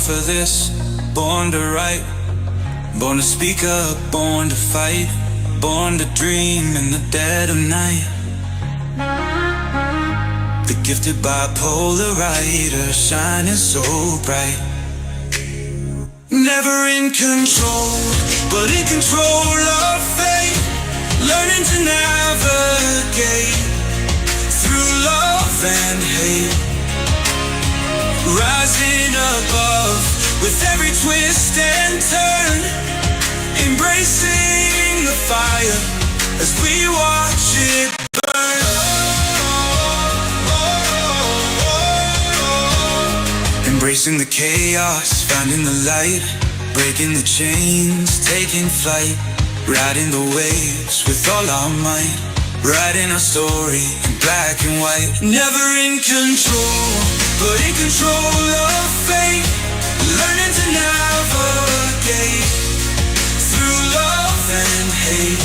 for this, born to write, born to speak up, born to fight, born to dream in the dead of night. The gifted bipolar writer, shining so bright. Never in control, but in control of fate. Learning to navigate through love and hate. Rising above with every twist and turn. Embracing the fire as we watch it burn. Embracing the chaos, finding the light. Breaking the chains, taking flight. Riding the waves with all our might. Writing our story in black and white. Never in control, but in control of fate. Learning to navigate through love and hate.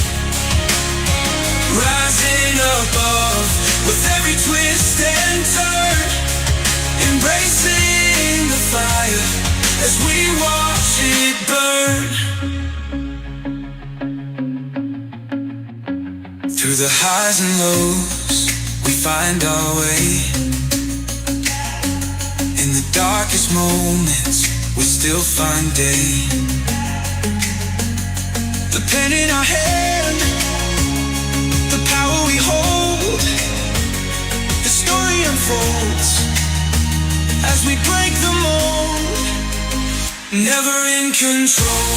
Rising above with every twist and turn. Embracing the fire as we watch it burn. Through the highs and lows, we find our way. In the darkest moments, we still find day. The pen in our hand, the power we hold. The story unfolds as we break the mold. Never in control,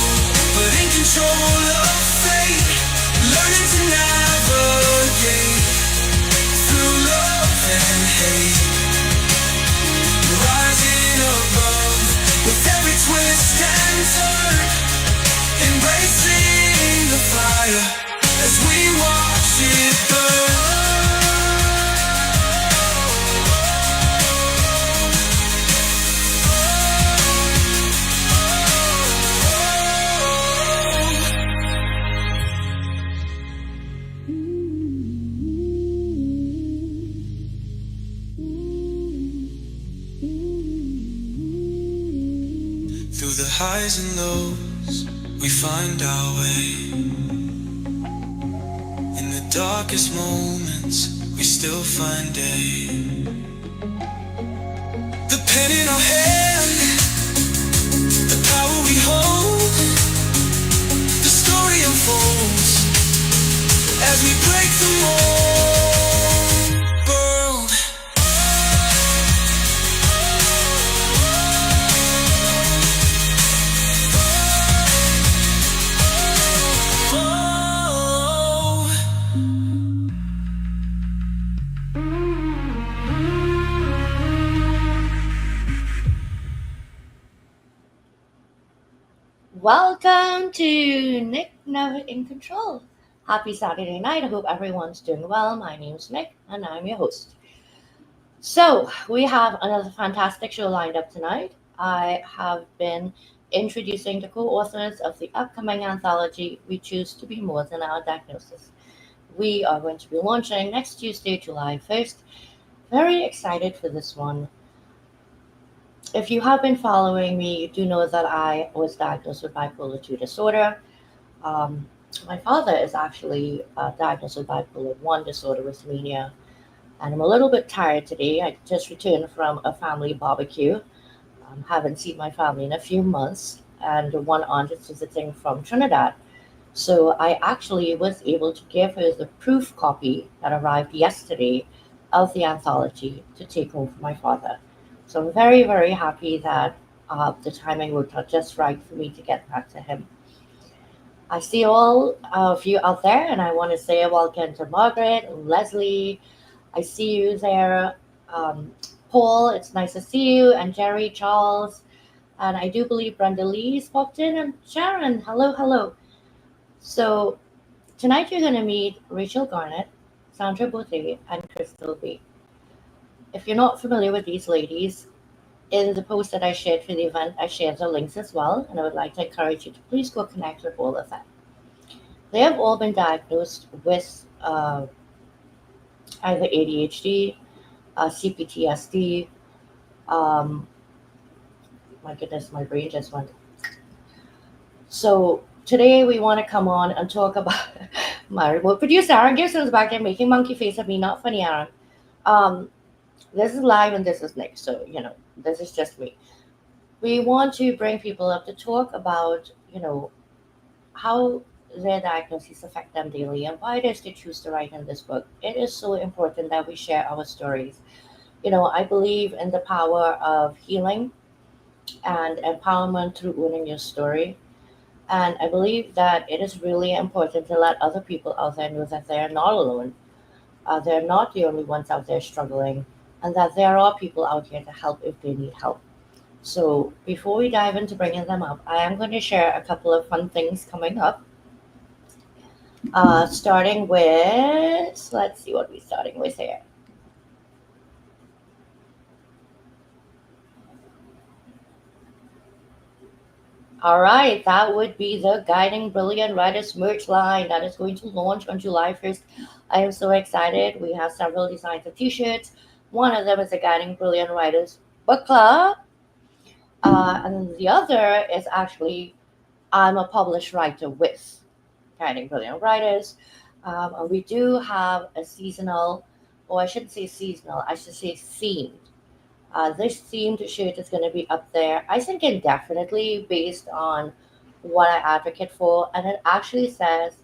but in control of fate. Learning to navigate through love and hate. Rising above with every twist and turn. Embracing the fire as we watch it burn. Through the highs and lows, we find our way. In the darkest moments, we still find day. The pen in our hand, the power we hold. The story unfolds as we break the mold. Welcome to Nick Never in Control. Happy Saturday night. I hope everyone's doing well. My name's Nick and I'm your host. So we have another fantastic show lined up tonight. I have been introducing the co-authors of the upcoming anthology, We Choose to Be More Than Our Diagnosis. We are going to be launching next Tuesday, July 1st. Very excited for this one. If you have been following me, you do know that I was diagnosed with bipolar 2 disorder. My father is actually diagnosed with bipolar 1 disorder with mania. And I'm a little bit tired today. I just returned from a family barbecue. Haven't seen my family in a few months. And one aunt is visiting from Trinidad. So I actually was able to give her the proof copy that arrived yesterday of the anthology to take home for my father. So I'm very, very happy that the timing worked out just right for me to get back to him. I see all of you out there, and I want to say welcome to Margaret, Leslie. I see you there. Paul, it's nice to see you, and Jerry, Charles, and I do believe Brenda Lee's popped in, and Sharon, hello. So tonight you're going to meet Rachael Garnett, Sandra Behe, and Crystal B. If you're not familiar with these ladies, in the post that I shared for the event, I shared the links as well, and I would like to encourage you to please go connect with all of them. They have all been diagnosed with either ADHD, CPTSD, My goodness, my brain just went. So today we want to come on and talk about my remote producer, Aaron Gibson's back there making monkey face at me. Not funny, Aaron. This is live and this is Nick. So, this is just me. We want to bring people up to talk about, how their diagnoses affect them daily and why it is they choose to write in this book. It is so important that we share our stories. I believe in the power of healing and empowerment through owning your story. And I believe that it is really important to let other people out there know that they're not alone. They're not the only ones out there struggling, and that there are people out here to help if they need help. So before we dive into bringing them up, I am going to share a couple of fun things coming up. Starting with, let's see what we're starting with here. All right, that would be the Guiding Brilliant Writers merch line that is going to launch on July 1st. I am so excited. We have several designs of t-shirts. One of them is the Guiding Brilliant Writers book club. And the other is actually I'm a published writer with Guiding Brilliant Writers. And we do have a seasonal, or I shouldn't say seasonal, I should say themed. This themed shirt is going to be up there, I think indefinitely based on what I advocate for. And it actually says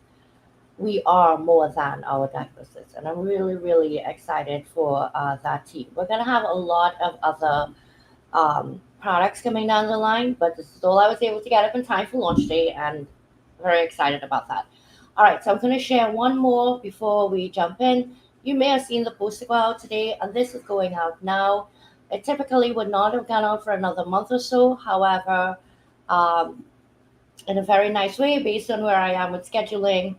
we are more than our diagnosis. And I'm really, really excited for that team. We're going to have a lot of other products coming down the line, but this is all I was able to get up in time for launch day, and very excited about that. All right, so I'm going to share one more before we jump in. You may have seen the poster go out today, and this is going out now. It typically would not have gone out for another month or so. However, um, in a very nice way, based on where I am with scheduling,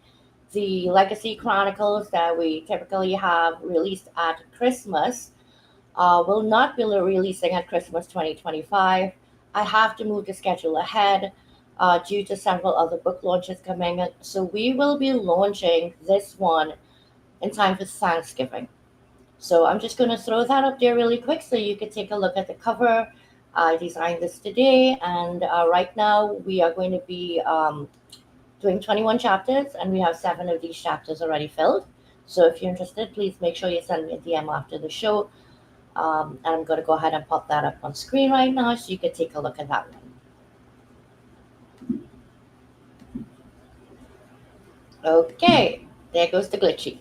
the Legacy Chronicles that we typically have released at Christmas will not be releasing at Christmas 2025. I have to move the schedule ahead due to several other book launches coming. So we will be launching this one in time for Thanksgiving. So I'm just going to throw that up there really quick so you can take a look at the cover. I designed this today, and right now we are going to be doing 21 chapters, and we have 7 of these chapters already filled. So if you're interested, please make sure you send me a DM after the show. And I'm going to go ahead and pop that up on screen right now so you can take a look at that one. Okay, there goes the glitchy.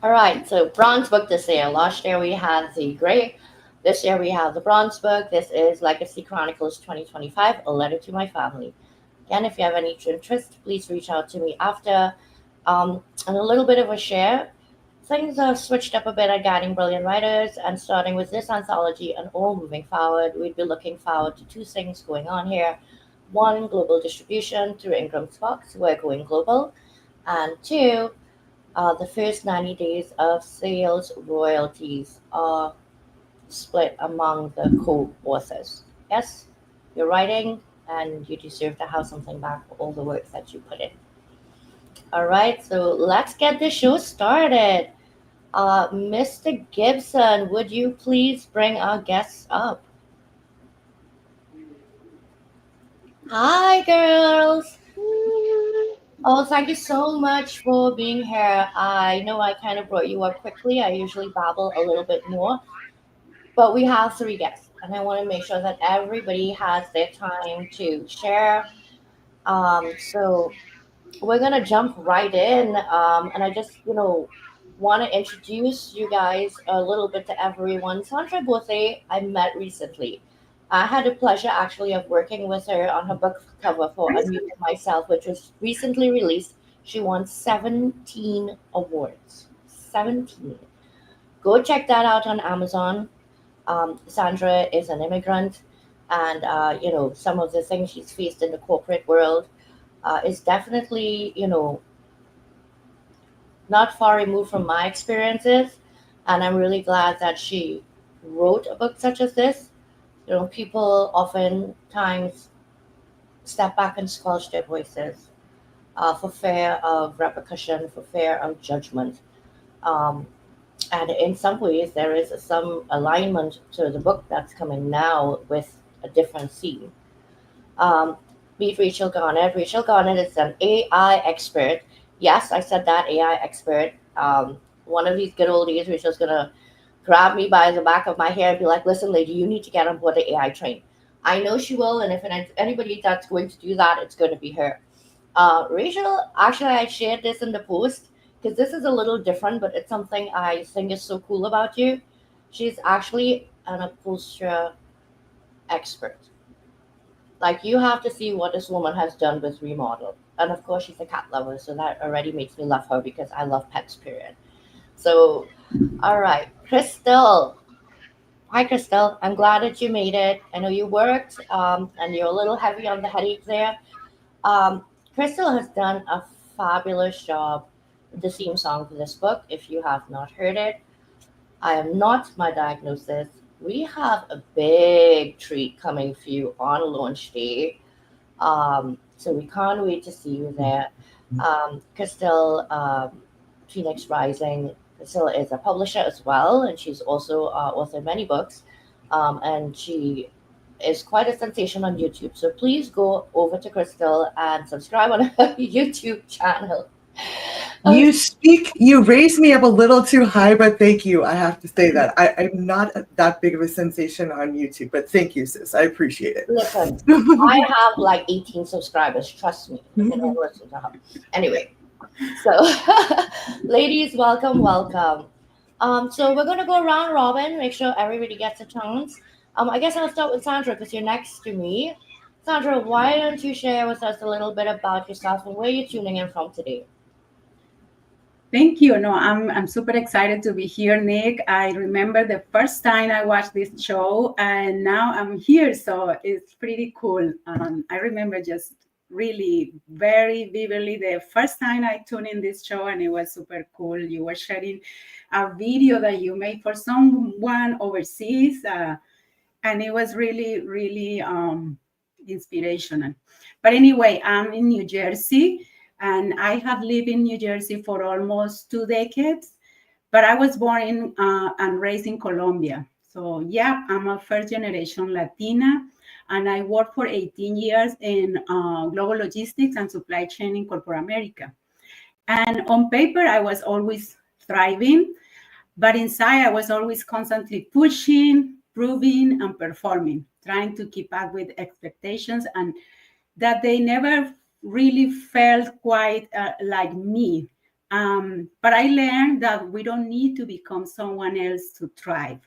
All right, so bronze book this year. Last year we had the gray. This year we have the bronze book. This is Legacy Chronicles 2025, A Letter to My Family. Again, if you have any interest, please reach out to me after. And a little bit of a share. Things have switched up a bit at Guiding Brilliant Writers, and starting with this anthology and all moving forward, we'd be looking forward to 2 things going on here. 1, global distribution through Ingram's Box, we're going global. And 2, the first 90 days of sales royalties are split among the co-authors. Yes, you're writing, and you deserve to have something back for all the work that you put in. All right, so let's get the show started. Mr. Gibson, would you please bring our guests up? Hi, girls. Oh, thank you so much for being here. I know I kind of brought you up quickly. I usually babble a little bit more, but we have 3 guests, and I want to make sure that everybody has their time to share. So we're gonna jump right in, and I just want to introduce you guys a little bit to everyone. Sandra Behe, I met recently. I had the pleasure actually of working with her on her book cover for Unmuted Myself, which was recently released. She won 17 awards. 17. Go check that out on Amazon. Sandra is an immigrant, and some of the things she's faced in the corporate world is definitely, not far removed from my experiences. And I'm really glad that she wrote a book such as this. People oftentimes step back and squelch their voices for fear of repercussion, for fear of judgment. Um, And in some ways, there is some alignment to the book that's coming now with a different theme. Um, Meet Rachel Garnett. Rachel Garnett is an AI expert. Yes, I said that, AI expert. One of these good old days, Rachel's gonna grab me by the back of my hair and be like, "Listen, lady, you need to get on board the AI train." I know she will, and if anybody that's going to do that, it's going to be her. Rachel, actually, I shared this in the post because this is a little different, but it's something I think is so cool about you. She's actually an upholsterer expert. Like, you have to see what this woman has done with remodel. And of course, she's a cat lover, so that already makes me love her because I love pets, period. So, all right, Crystal. Hi, Crystal. I'm glad that you made it. I know you worked, and you're a little heavy on the headache there. Um, Crystal has done a fabulous job with the theme song for this book. If you have not heard it, I am not my diagnosis. We have a big treat coming for you on launch day. So we can't wait to see you there. Crystal, Phoenix Rising. Crystal is a publisher as well, and she's also authored many books. And she is quite a sensation on YouTube. So please go over to Crystal and subscribe on her YouTube channel. You raised me up a little too high, but thank you. I have to say that. I'm not that big of a sensation on YouTube, but thank you, sis. I appreciate it. Listen, I have like 18 subscribers. Trust me. You can listen to her. Anyway, so ladies, welcome, welcome. So we're gonna go round robin, make sure everybody gets a chance. I guess I'll start with Sandra because you're next to me. Sandra, why don't you share with us a little bit about yourself and where you're tuning in from today? Thank you. No, I'm super excited to be here, Nick. I remember the first time I watched this show, and now I'm here, so it's pretty cool. I remember just really very vividly the first time I tuned in this show, and it was super cool. You were sharing a video that you made for someone overseas, and it was really, really inspirational. But anyway, I'm in New Jersey. And I have lived in New Jersey for almost 2 decades, but I was born in and raised in Colombia. So yeah, I'm a first generation Latina, and I worked for 18 years in global logistics and supply chain in corporate America. And on paper, I was always thriving, but inside I was always constantly pushing, proving, and performing, trying to keep up with expectations, and that they never really felt quite like me. But I learned that we don't need to become someone else to thrive.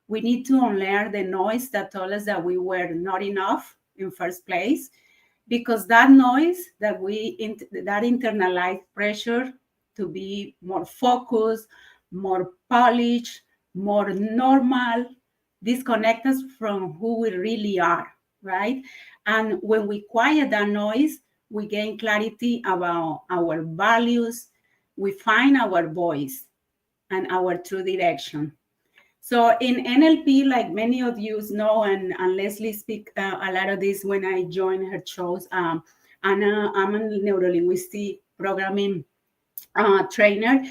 We need to unlearn the noise that told us that we were not enough in first place, because that noise that that internalized pressure to be more focused, more polished, more normal, disconnect us from who we really are, right? And when we quiet that noise, we gain clarity about our values, we find our voice and our true direction. So in NLP, like many of you know, and Leslie speak a lot of this when I joined her shows, and I'm a neurolinguistic programming trainer.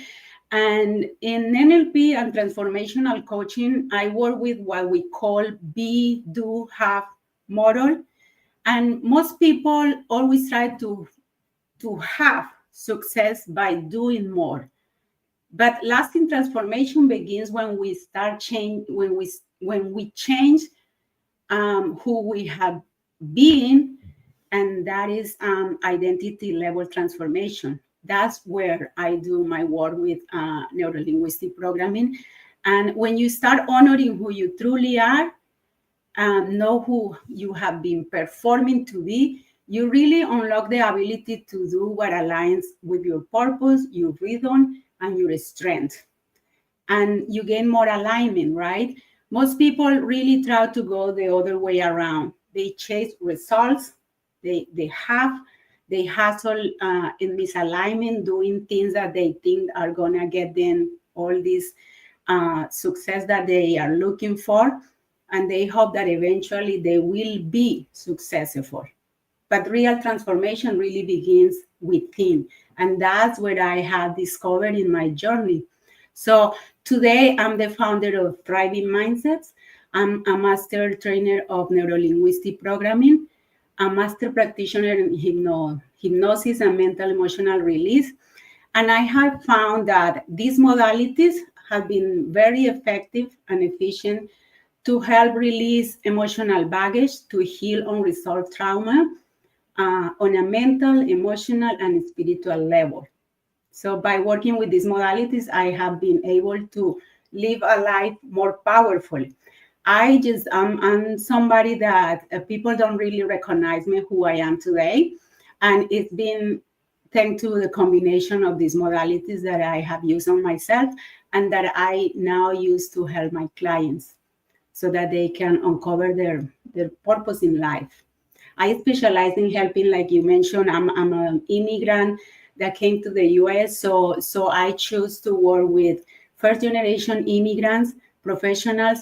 And in NLP and transformational coaching, I work with what we call be, do, have model. And most people always try to have success by doing more. But lasting transformation begins when we start change, when we change who we have been, and that is identity level transformation. That's where I do my work with neurolinguistic programming. And when you start honoring who you truly are, know who you have been performing to be, you really unlock the ability to do what aligns with your purpose, your rhythm, and your strength. And you gain more alignment, right? Most people really try to go the other way around. They chase results, they hustle in misalignment, doing things that they think are gonna get them all this success that they are looking for, and they hope that eventually they will be successful. But real transformation really begins within, and that's what I have discovered in my journey. So today I'm the founder of Thriving Mindsets. I'm a master trainer of neurolinguistic programming, a master practitioner in hypnosis and mental emotional release. And I have found that these modalities have been very effective and efficient to help release emotional baggage, to heal unresolved trauma on a mental, emotional, and spiritual level. So by working with these modalities, I have been able to live a life more powerfully. I'm somebody that people don't really recognize me who I am today. And it's been thanks to the combination of these modalities that I have used on myself and that I now use to help my clients so that they can uncover their purpose in life. I specialize in helping, like you mentioned, I'm an immigrant that came to the US. So I choose to work with first generation immigrants, professionals,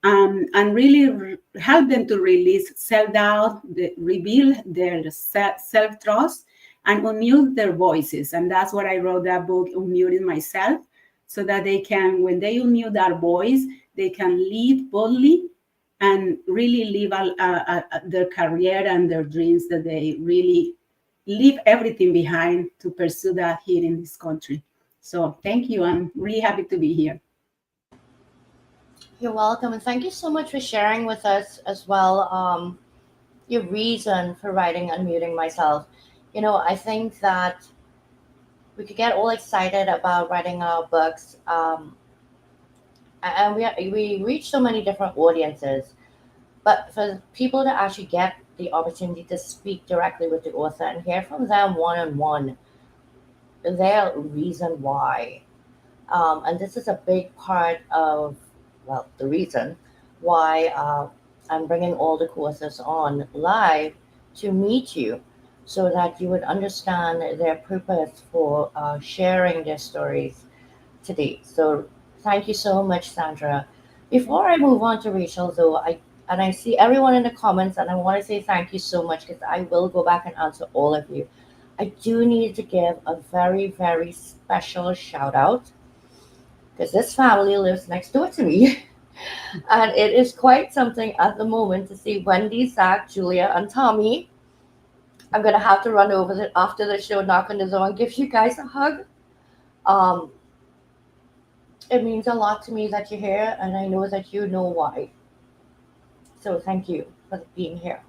and really help them to release self-doubt, reveal their self-trust, and unmute their voices. And that's what I wrote that book, Unmuting Myself, so that they can, when they unmute their voice, they can lead boldly and really live their career and their dreams, that they really leave everything behind to pursue that here in this country. So thank you. I'm really happy to be here. You're welcome. And thank you so much for sharing with us as well your reason for writing Unmuting Myself. You know, I think that we could get all excited about writing our books. And we reach so many different audiences. But for people to actually get the opportunity to speak directly with the author and hear from them one-on-one, their reason why. And this is a big part of, well, the reason why I'm bringing all the courses on live to meet you so that you would understand their purpose for sharing their stories today. So thank you so much, Sandra. Before I move on to Rachel, though, I see everyone in the comments, and I want to say thank you so much because I will go back and answer all of you. I do need to give a very, very special shout out because this family lives next door to me. And it is quite something at the moment to see Wendy, Zach, Julia, and Tommy. I'm going to have to run over after the show, knock on the door, and give you guys a hug. It means a lot to me that you're here, and I know that you know why. So thank you for being here.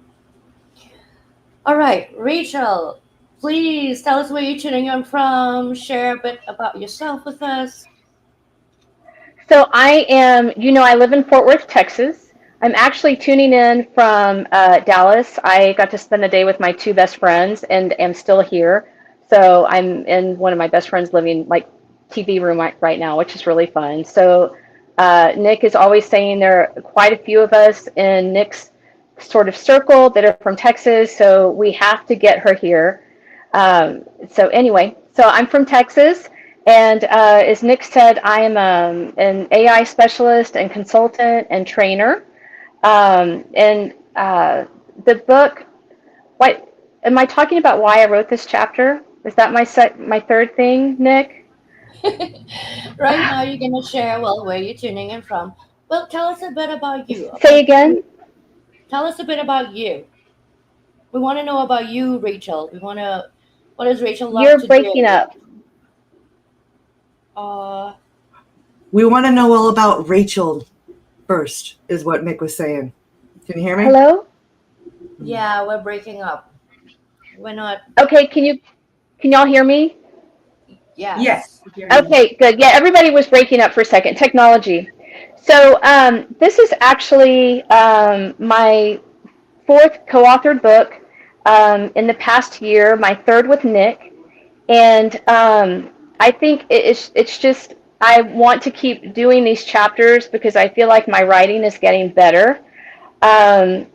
All right, Rachel, please tell us where you're tuning in from. Share a bit about yourself with us. So I am, I live in Fort Worth, Texas. I'm actually tuning in from Dallas. I got to spend the day with my two best friends and am still here. So I'm in one of my best friends' living TV room right now, which is really fun. So Nick is always saying there are quite a few of us in Nick's sort of circle that are from Texas. So we have to get her here. So anyway, so I'm from Texas. And as Nick said, I am an AI specialist and consultant and trainer. And the book, what am I talking about? Why I wrote this chapter? Is that my third thing, Nick? Right now, you're going to share where you're tuning in from. Well, tell us a bit about you. Okay? Say again. Tell us a bit about you. We want to know about you, Rachel. What does Rachel love to do? You're breaking up. We want to know all about Rachael first, is what Nick was saying. Can you hear me? Hello? Yeah, we're breaking up. We're not. Okay, can y'all hear me? Yes. Okay, good. Yeah, everybody was breaking up for a second. Technology. So this is actually my fourth co-authored book in the past year, my third with Nick. And I think it's just, I want to keep doing these chapters because I feel like my writing is getting better. I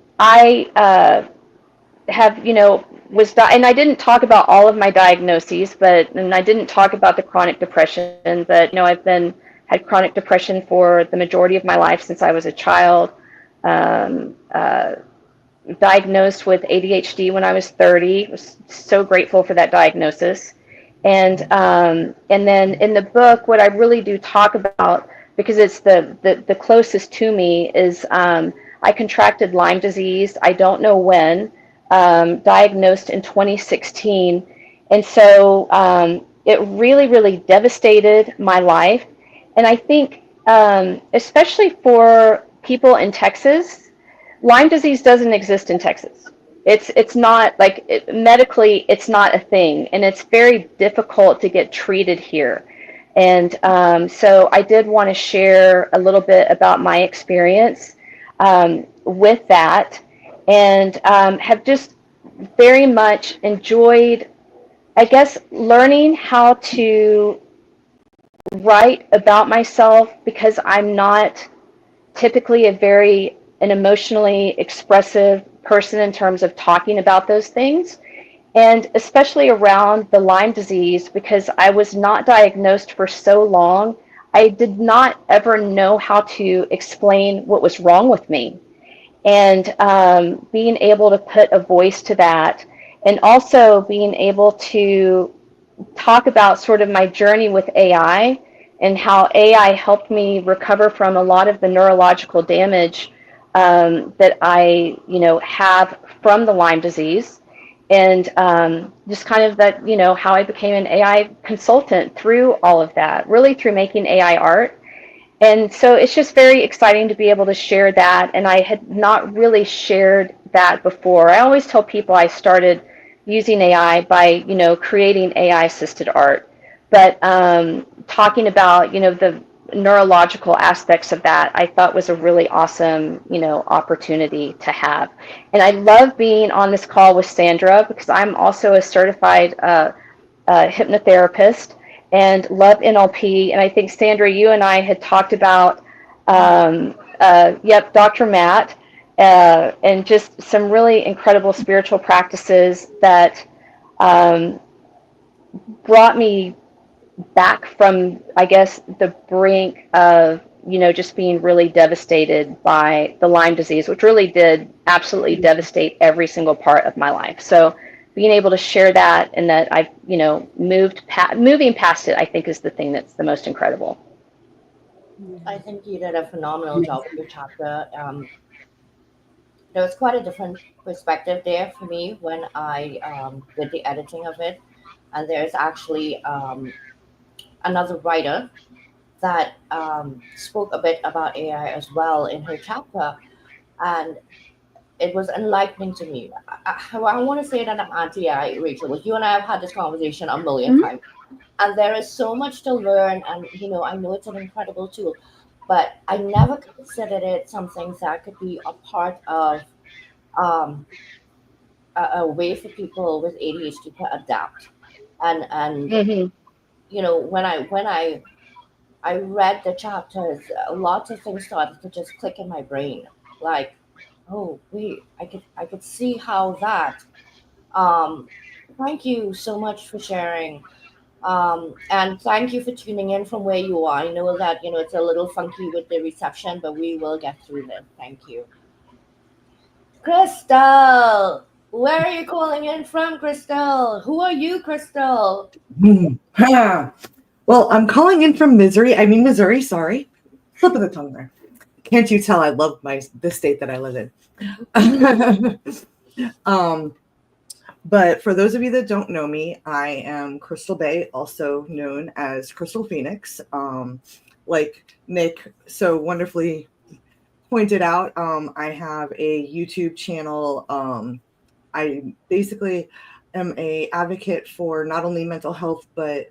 have, and I didn't talk about all of my diagnoses, and I didn't talk about the chronic depression, but I've had chronic depression for the majority of my life since I was a child. Diagnosed with ADHD when I was 30. Was so grateful for that diagnosis. And then in the book, what I really do talk about, because it's the closest to me, is I contracted Lyme disease. I don't know when, diagnosed in 2016. And so it really, really devastated my life. And I think, especially for people in Texas, Lyme disease doesn't exist in Texas. It's not like medically, it's not a thing, and it's very difficult to get treated here. And so I did want to share a little bit about my experience with that, and have just very much enjoyed, I guess, learning how to write about myself, because I'm not typically an emotionally expressive person in terms of talking about those things. And especially around the Lyme disease, because I was not diagnosed for so long, I did not ever know how to explain what was wrong with me. And being able to put a voice to that, and also being able to talk about sort of my journey with AI and how AI helped me recover from a lot of the neurological damage that I, have from the Lyme disease. And just kind of that, how I became an AI consultant through all of that, really through making AI art. And so it's just very exciting to be able to share that. And I had not really shared that before. I always tell people I started using AI by, creating AI assisted art. But talking about, the neurological aspects of that, I thought was a really awesome, opportunity to have. And I love being on this call with Sandra, because I'm also a certified hypnotherapist and love NLP. And I think, Sandra, you and I had talked about, Dr. Matt, and just some really incredible spiritual practices that brought me back from, I guess, the brink of, just being really devastated by the Lyme disease, which really did absolutely devastate every single part of my life. So being able to share that, and that I've, moving past it, I think is the thing that's the most incredible. I think you did a phenomenal job with your chapter. There was quite a different perspective there for me when I did the editing of it. And there's actually another writer that spoke a bit about AI as well in her chapter. And it was enlightening to me. I want to say that I'm anti-AI, Rachel. But you and I have had this conversation a million Mhm. times. And there is so much to learn. And, I know it's an incredible tool. But I never considered it something that could be a part of um, a way for people with ADHD to adapt. And Mm-hmm. when I read the chapters, lots of things started to just click in my brain. Like, oh wait, I could see how that. Um, Thank you so much for sharing. And thank you for tuning in from where you are. I know that it's a little funky with the reception, but we will get through this. Thank you. Crystal, where are you calling in from, Crystal? Who are you, Crystal? Well, I'm calling in from Missouri, sorry. Slip of the tongue there. Can't you tell I love the state that I live in? But for those of you that don't know me, I am Crystal Behe, also known as Crystal Phoenix. Like Nick so wonderfully pointed out, I have a YouTube channel. I basically am a advocate for not only mental health, but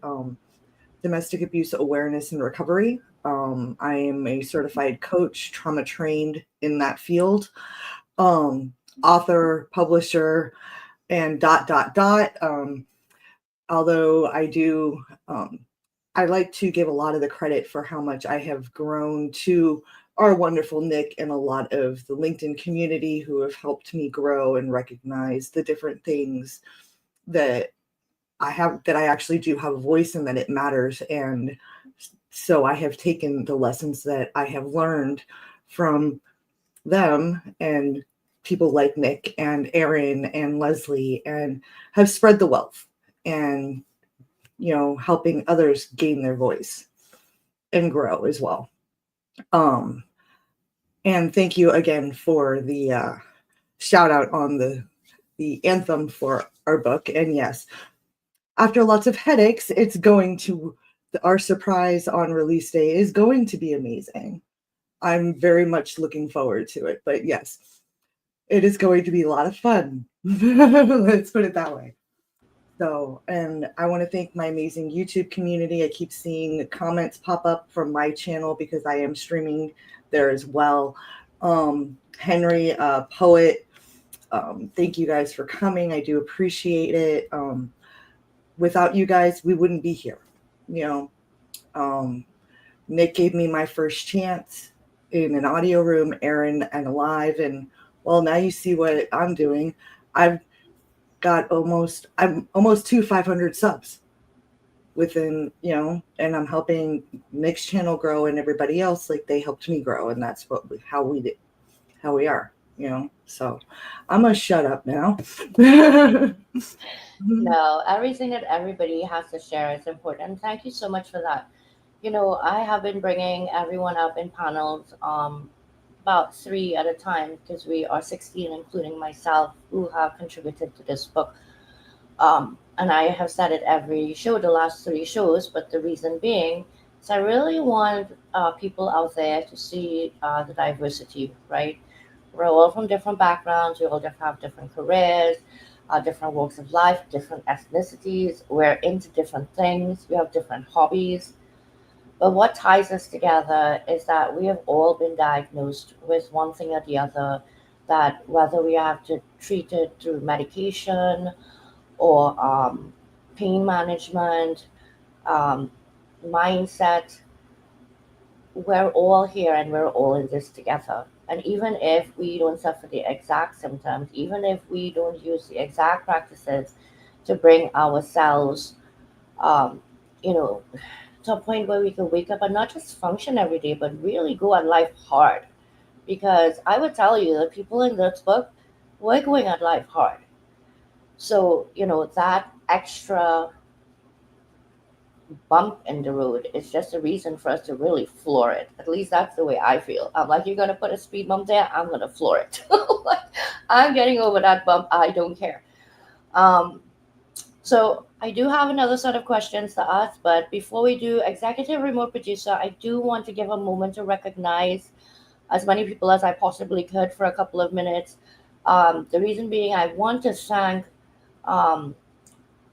domestic abuse awareness and recovery. I am a certified coach, trauma trained in that field, author, publisher, and ... Although I do, I like to give a lot of the credit for how much I have grown to our wonderful Nick and a lot of the LinkedIn community who have helped me grow and recognize the different things that I actually do have a voice in, that it matters. And so I have taken the lessons that I have learned from them and people like Nick and Aaron and Leslie, and have spread the wealth and helping others gain their voice and grow as well. And thank you again for the shout out on the anthem for our book. And yes, after lots of headaches, our surprise on release day is going to be amazing. I'm very much looking forward to it. But yes, it is going to be a lot of fun. Let's put it that way. So, and I want to thank my amazing YouTube community. I keep seeing comments pop up from my channel because I am streaming there as well. Henry, poet, thank you guys for coming. I do appreciate it. Without you guys, we wouldn't be here. Nick gave me my first chance in an audio room, Aaron and Alive, and well, now you see what I'm doing. I'm almost to 500 subs within, and I'm helping Nick's channel grow and everybody else, like they helped me grow, and that's how we are, so I'm gonna shut up now. No, everything that everybody has to share is important. Thank you so much for that. I have been bringing everyone up in panels, about 3 at a time, because we are 16, including myself, who have contributed to this book. And I have said it every show, the last 3 shows, but the reason being is I really want people out there to see the diversity, right? We're all from different backgrounds, we all have different careers, different walks of life, different ethnicities, we're into different things, we have different hobbies. But what ties us together is that we have all been diagnosed with one thing or the other, that whether we have to treat it through medication or pain management, mindset, we're all here and we're all in this together. And even if we don't suffer the exact symptoms, even if we don't use the exact practices to bring ourselves, to a point where we can wake up and not just function every day, but really go at life hard. Because I would tell you that people in this book, we're going at life hard. So, that extra bump in the road is just a reason for us to really floor it. At least that's the way I feel. I'm like, you're going to put a speed bump there, I'm going to floor it. I'm getting over that bump. I don't care. So I do have another set of questions to ask, but before we do, executive remote producer, I do want to give a moment to recognize as many people as I possibly could for a couple of minutes. The reason being, I want to thank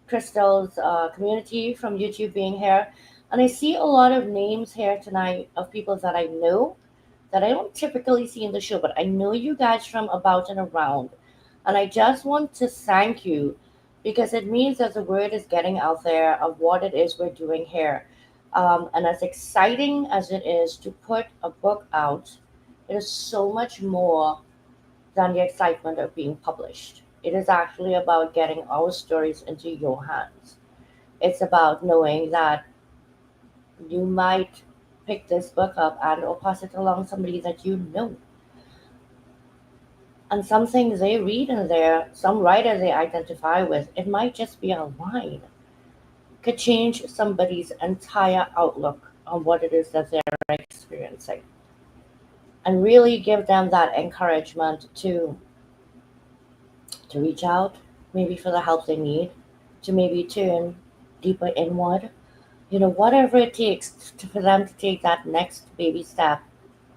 Crystal's community from YouTube being here. And I see a lot of names here tonight of people that I know that I don't typically see in the show, but I know you guys from about and around. And I just want to thank you because it means that the word is getting out there of what it is we're doing here. And as exciting as it is to put a book out, it is so much more than the excitement of being published. It is actually about getting our stories into your hands. It's about knowing that you might pick this book up and or pass it along somebody that you know. And some things they read in there, some writer they identify with, it might just be a line. Could change somebody's entire outlook on what it is that they're experiencing. And really give them that encouragement to reach out, maybe for the help they need, to maybe turn deeper inward, whatever it takes for them to take that next baby step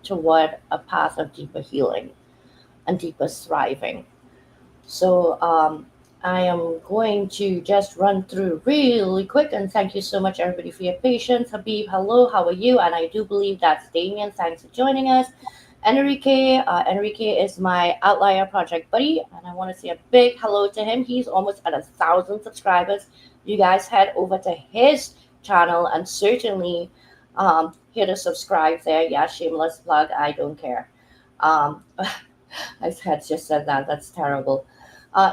toward a path of deeper healing and deeper thriving. So I am going to just run through really quick, and thank you so much everybody for your patience. Habib, hello, how are you? And I do believe that's Damien. Thanks for joining us. Enrique is my Outlier Project buddy, and I want to say a big hello to him. He's almost at 1,000 subscribers. You guys head over to his channel and certainly hit a subscribe there. Yeah, shameless plug. I don't care. I had just said that. That's terrible.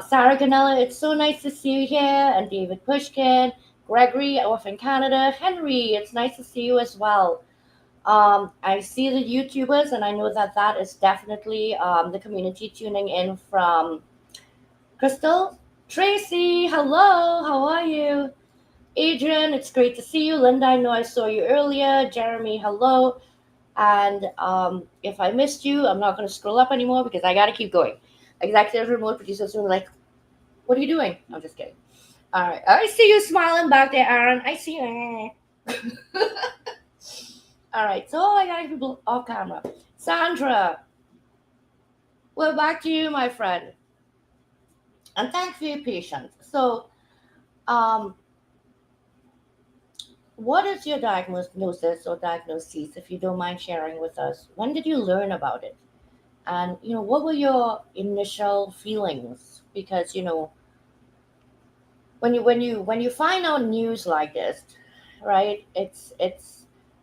Sarah Ganella, it's so nice to see you here. And David Pushkin, Gregory, off in Canada. Henry, it's nice to see you as well. I see the YouTubers, and I know that is definitely the community tuning in from Crystal. Tracy, hello, how are you? Adrian, it's great to see you. Linda, I know I saw you earlier. Jeremy, hello. And if I missed you, I'm not going to scroll up anymore because I got to keep going. Executive remote producers are like, what are you doing? I'm just kidding. All right. I see you smiling back there, Aaron. I see you. All right. So I got people off camera. Sandra, we're back to you, my friend. And thanks for your patience. So, what is your diagnosis or diagnoses, if you don't mind sharing with us? When did you learn about it? And what were your initial feelings? Because when you find out news like this, right?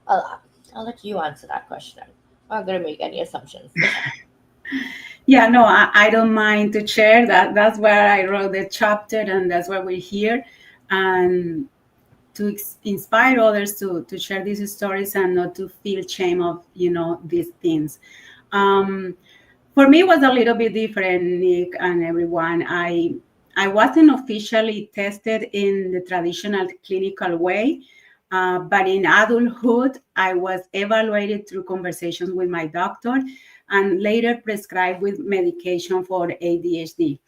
I'll let you answer that question. I'm not gonna make any assumptions. Yeah, no, I don't mind to share that. That's where I wrote the chapter, and that's why we're here, and to inspire others to share these stories and not to feel shame of these things. For me, it was a little bit different, Nick and everyone. I wasn't officially tested in the traditional clinical way, but in adulthood, I was evaluated through conversations with my doctor and later prescribed with medication for ADHD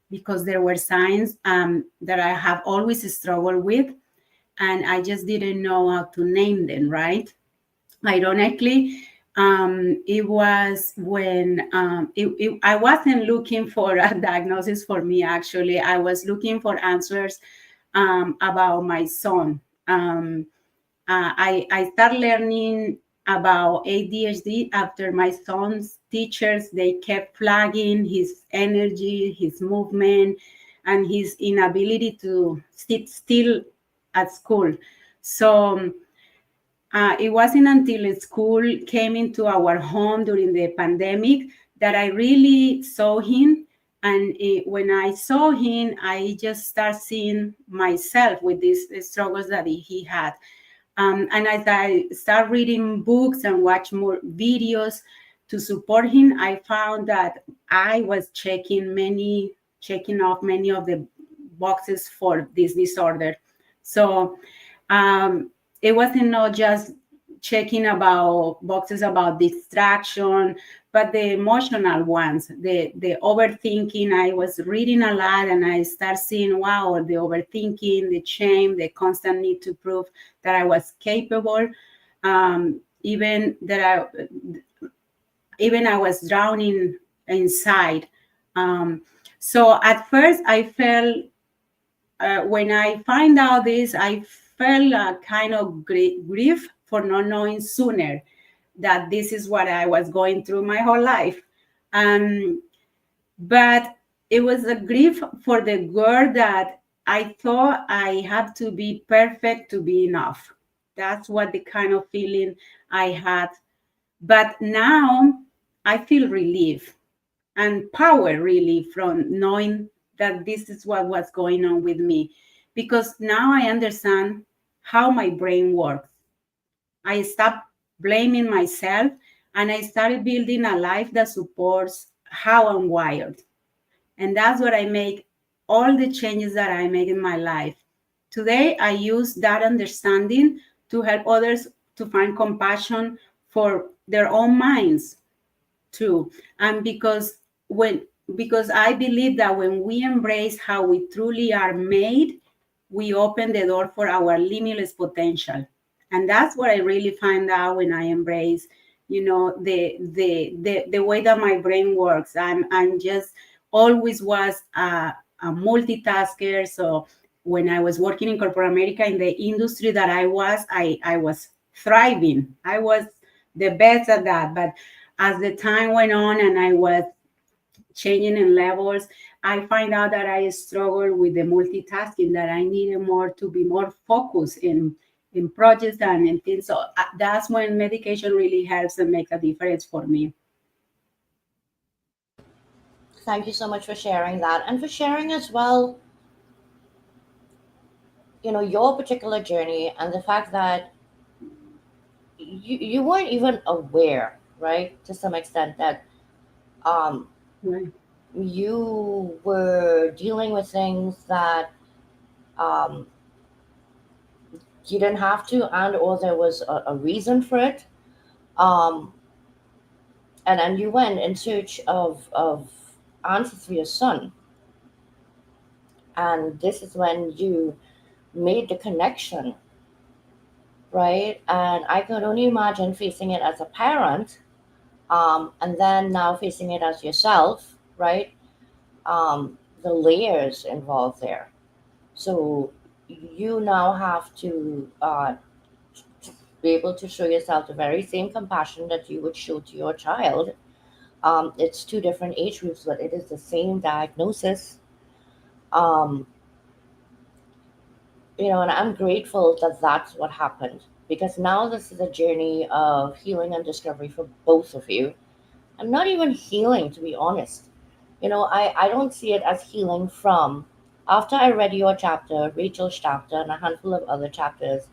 because there were signs that I have always struggled with, and I just didn't know how to name them, right? Ironically, it was when I wasn't looking for a diagnosis for me, actually. I was looking for answers about my son. I started learning about ADHD after my son's teachers, they kept flagging his energy, his movement, and his inability to sit still at school. So it wasn't until school came into our home during the pandemic that I really saw him. And when I saw him, I just started seeing myself with these struggles that he had. And as I started reading books and watch more videos to support him, I found that I was checking off many of the boxes for this disorder. So it wasn't not just checking about boxes about distraction, but the emotional ones, the overthinking. I was reading a lot and I started seeing, wow, the overthinking, the shame, the constant need to prove that I was capable, even I was drowning inside. So at first I felt, when I find out this, I felt a kind of grief for not knowing sooner that this is what I was going through my whole life. But it was a grief for the girl that I thought I had to be perfect to be enough. That's what the kind of feeling I had. But now I feel relief and power, really, from knowing that this is what was going on with me, because now I understand how my brain works. I stopped blaming myself and I started building a life that supports how I'm wired. And that's what I make all the changes that I make in my life. Today, I use that understanding to help others to find compassion for their own minds too. And because I believe that when we embrace how we truly are made, we open the door for our limitless potential. And that's what I really find out when I embrace, the way that my brain works. I'm just always was a multitasker. So when I was working in corporate America in the industry that I was thriving. I was the best at that. But as the time went on and I was changing in levels, I find out that I struggled with the multitasking, that I needed more to be more focused in projects and in things. So that's when medication really helps and makes a difference for me. Thank you so much for sharing that, and for sharing as well, your particular journey and the fact that you weren't even aware, right, to some extent, that Right. you were dealing with things that you didn't have to, and or there was a reason for it. Um, and then you went in search of answers for your son. And this is when you made the connection, right? And I could only imagine facing it as a parent, and then now facing it as yourself, right? The layers involved there. So you now have to be able to show yourself the very same compassion that you would show to your child. It's two different age groups, but it is the same diagnosis. Um, and I'm grateful that that's what happened, because now this is a journey of healing and discovery for both of you. And not even healing, to be honest. I don't see it as healing from after I read your chapter, Rachel's chapter, and a handful of other chapters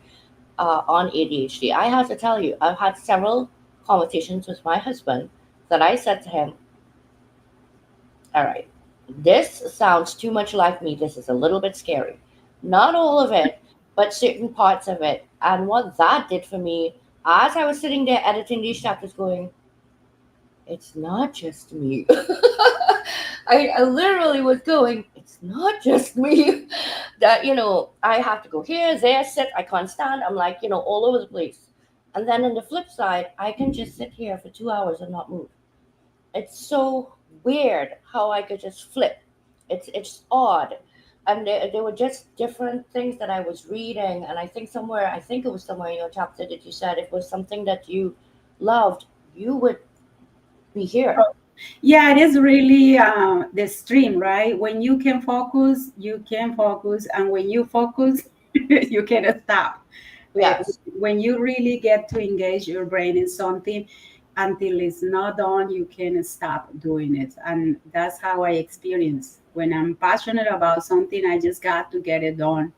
on ADHD. I have to tell you, I've had several conversations with my husband that I said to him, all right, this sounds too much like me. This is a little bit scary. Not all of it, but certain parts of it. And what that did for me, as I was sitting there editing these chapters, going, it's not just me. I literally was going, it's not just me. That, I have to go here, there, sit, I can't stand. I'm like, all over the place. And then in the flip side, I can just sit here for 2 hours and not move. It's so weird how I could just flip. It's odd. And there were just different things that I was reading. And I think it was somewhere in your chapter that you said if it was something that you loved, you would be here. Yeah, it is really the stream, right? When you can focus, and when you focus, you can't stop. Yes. When you really get to engage your brain in something until it's not done, you can't stop doing it. And that's how I experience. When I'm passionate about something, I just got to get it done.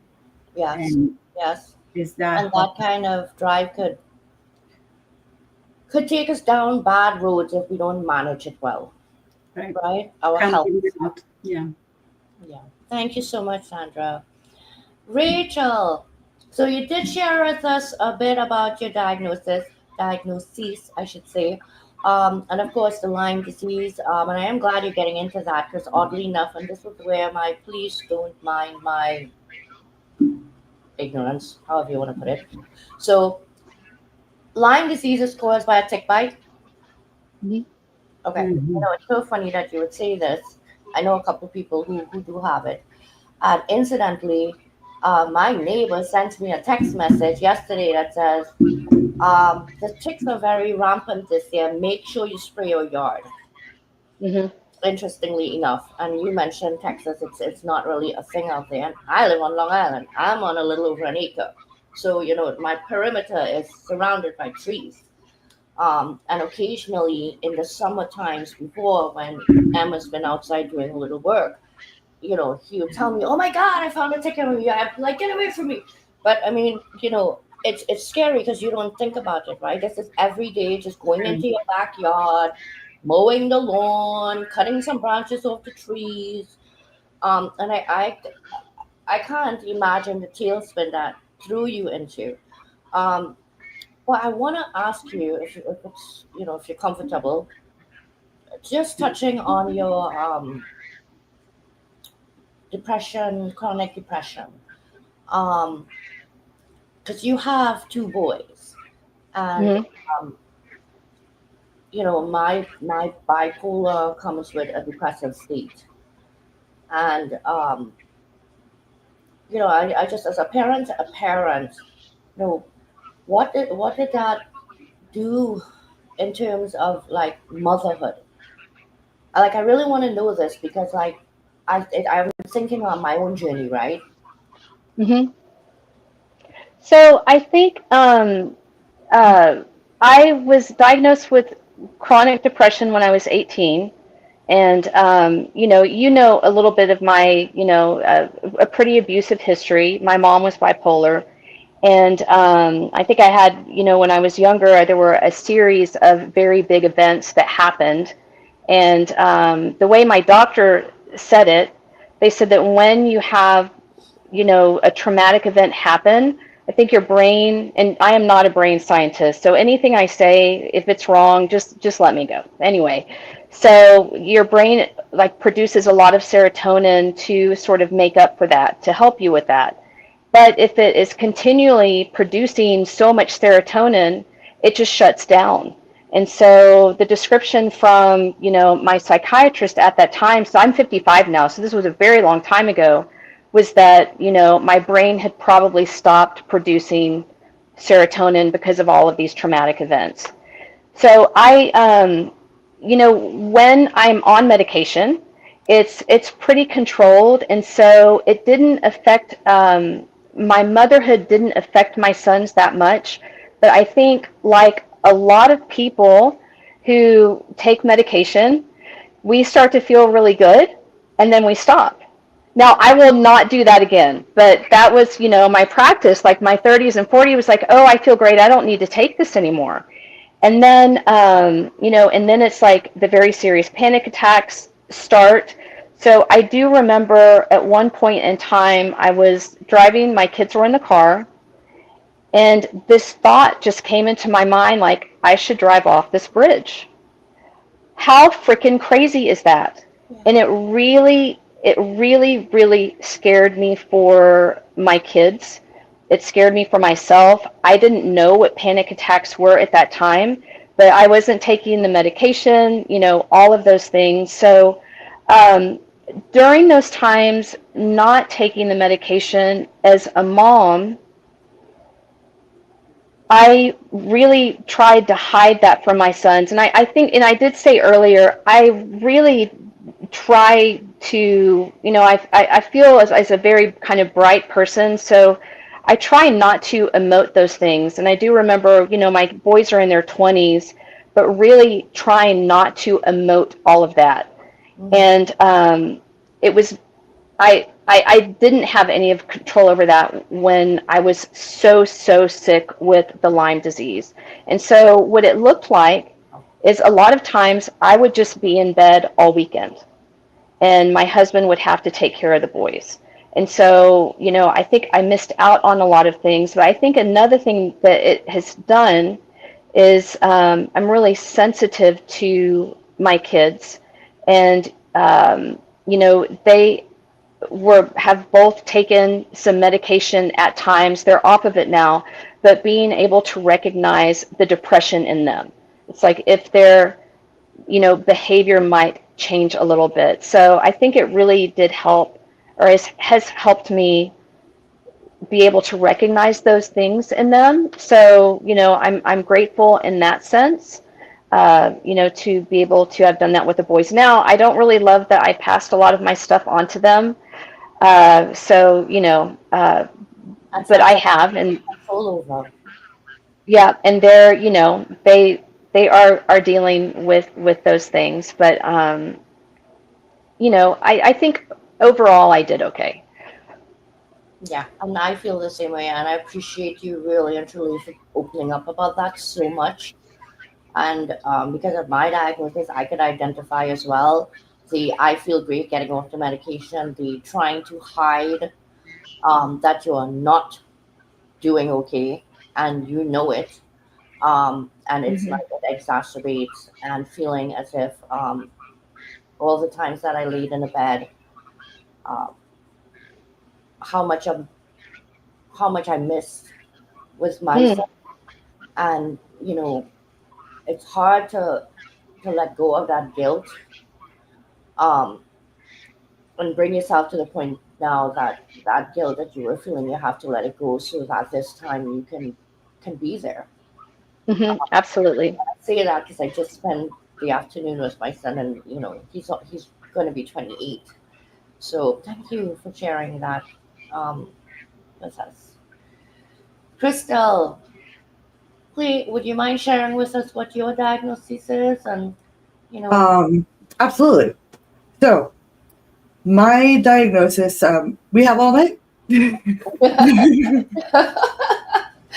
Yes. And Yes. it's that. And that kind of drive could take us down bad roads if we don't manage it well. Right? Our health. Yeah. Yeah. Thank you so much, Sandra. Rachel, so you did share with us a bit about your diagnosis, I should say, and of course the Lyme disease. And I am glad you're getting into that, because oddly enough, and this was where my please don't mind my ignorance, however you want to put it. So Lyme disease is caused by a tick bite. Mhm. Okay. It's so funny that you would say this. I know a couple of people who do have it. And incidentally, my neighbor sent me a text message yesterday that says, the ticks are very rampant this year. Make sure you spray your yard. Mhm. Interestingly enough, and you mentioned Texas, it's not really a thing out there. And I live on Long Island. I'm on a little over an acre. So, my perimeter is surrounded by trees. And occasionally in the summer times before, when Emma's been outside doing a little work, he would tell me, "Oh my God, I found a ticket over here." I'm like, "Get away from me!" But I mean, it's scary because you don't think about it, right? This is every day, just going into your backyard, mowing the lawn, cutting some branches off the trees, and I can't imagine the tailspin that threw you into. Um, well, I want to ask you if you're comfortable, just touching on your depression, chronic depression, because you have two boys, and Mhm. um, my bipolar comes with a depressive state, and I just as a parent, what did that do in terms of like motherhood? Like I really want to know this because like I'm thinking on my own journey, right? Mhm. So I think uh, I was diagnosed with chronic depression when I was 18, and you know a little bit of my a pretty abusive history. My mom was bipolar, and I think I had when I was younger there were a series of very big events that happened, and the way my doctor said it, they said that when you have a traumatic event happen, I think your brain, and I am not a brain scientist, so anything I say, if it's wrong, just let me go. Anyway, so your brain like produces a lot of serotonin to sort of make up for that, to help you with that. But if it is continually producing so much serotonin, it just shuts down. And so the description from, my psychiatrist at that time, so I'm 55 now, so this was a very long time ago, was that, my brain had probably stopped producing serotonin because of all of these traumatic events. So when I'm on medication, it's pretty controlled. And so it didn't affect, my motherhood didn't affect my sons that much. But I think like a lot of people who take medication, we start to feel really good and then we stop. Now, I will not do that again, but that was, my practice, like my 30s and 40s was like, oh, I feel great. I don't need to take this anymore. And then, and then it's like the very serious panic attacks start. So I do remember at one point in time, I was driving, my kids were in the car, and this thought just came into my mind, like, I should drive off this bridge. How freaking crazy is that? Yeah. And it really, really scared me for my kids. It scared me for myself. I didn't know what panic attacks were at that time, but I wasn't taking the medication, all of those things. So during those times, not taking the medication as a mom, I really tried to hide that from my sons. And I think, and I did say earlier, I really try to, I feel as a very kind of bright person. So I try not to emote those things. And I do remember, my boys are in their 20s, but really trying not to emote all of that. Mm-hmm. And it was, I didn't have any of control over that when I was so sick with the Lyme disease. And so what it looked like is a lot of times I would just be in bed all weekend and my husband would have to take care of the boys. And so, I think I missed out on a lot of things, but I think another thing that it has done is I'm really sensitive to my kids, and, they have both taken some medication at times. They're off of it now, but being able to recognize the depression in them. It's like if their, behavior might change a little bit. So I think it really did help, or has helped me be able to recognize those things in them. So, I'm grateful in that sense, to be able to have done that with the boys. Now, I don't really love that I passed a lot of my stuff onto them. But I have, and yeah, and they're, they are dealing with those things. But, I think overall I did okay. Yeah, and I feel the same way, and I appreciate you really and truly for opening up about that so much. And because of my diagnosis, I could identify as well. I feel great getting off the medication, the trying to hide that you are not doing okay, and it, and it's like it exacerbates, and feeling as if all the times that I laid in the bed, how much I missed was myself, and it's hard to let go of that guilt, and bring yourself to the point now that guilt that you were feeling, you have to let it go so that this time you can be there. Absolutely. I say that because I just spent the afternoon with my son, and he's going to be 28. So thank you for sharing that with us. Crystal, please, would you mind sharing with us what your diagnosis is? And Absolutely. So my diagnosis, we have all night.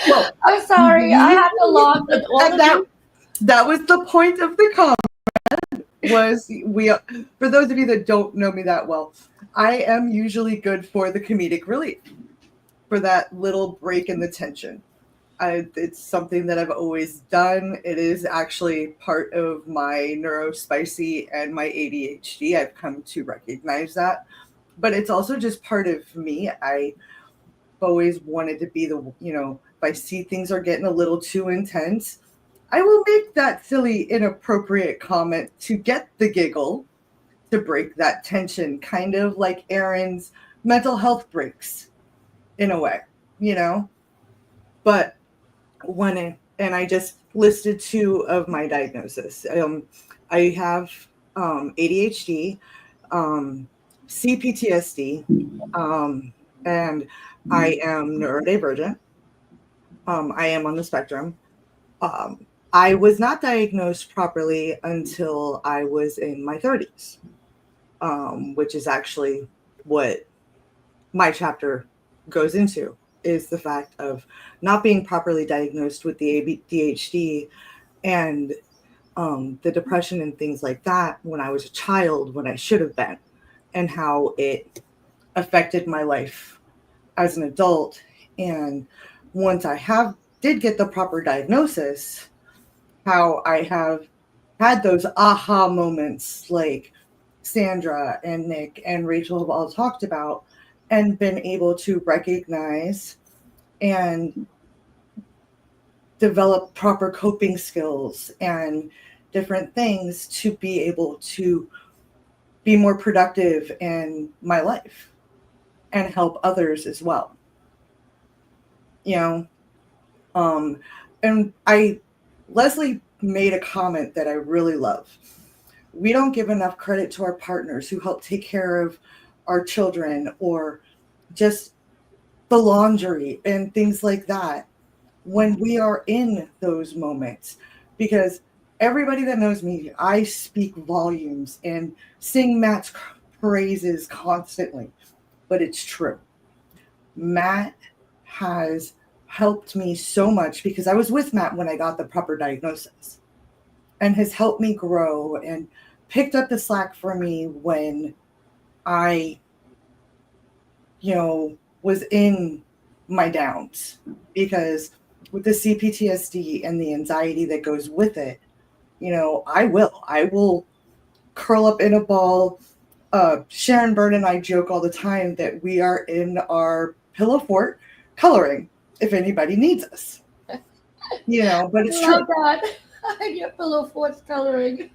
Well, I'm sorry, I had to laugh at all that was the point of the comment. For those of you that don't know me that well, I am usually good for the comedic relief. for that little break in the tension. It's something that I've always done. It is actually part of my neurospicy and my ADHD. I've come to recognize that. But it's also just part of me. I've always wanted to be the, if I see things are getting a little too intense, I will make that silly, inappropriate comment to get the giggle, to break that tension, kind of like Aaron's mental health breaks in a way, But and I just listed 2 of my diagnosis. I have ADHD, CPTSD, and I am neurodivergent. I am on the spectrum. I was not diagnosed properly until I was in my 30s, which is actually what my chapter goes into, is the fact of not being properly diagnosed with the ADHD and the depression and things like that when I was a child, when I should have been, and how it affected my life as an adult. And once I did get the proper diagnosis, how I have had those aha moments like Sandra and Nick and Rachel have all talked about, and been able to recognize and develop proper coping skills and different things to be able to be more productive in my life and help others as well. And Leslie made a comment that I really love. We don't give enough credit to our partners who help take care of our children or just the laundry and things like that when we are in those moments. Because everybody that knows me, I speak volumes and sing Matt's praises constantly, but it's true. Matt has helped me so much because I was with Matt when I got the proper diagnosis, and has helped me grow and picked up the slack for me when I, was in my downs, because with the CPTSD and the anxiety that goes with it, I will curl up in a ball. Sharon Byrne and I joke all the time that we are in our pillow fort coloring if anybody needs us, but it's true. That. Your pillow fort's coloring.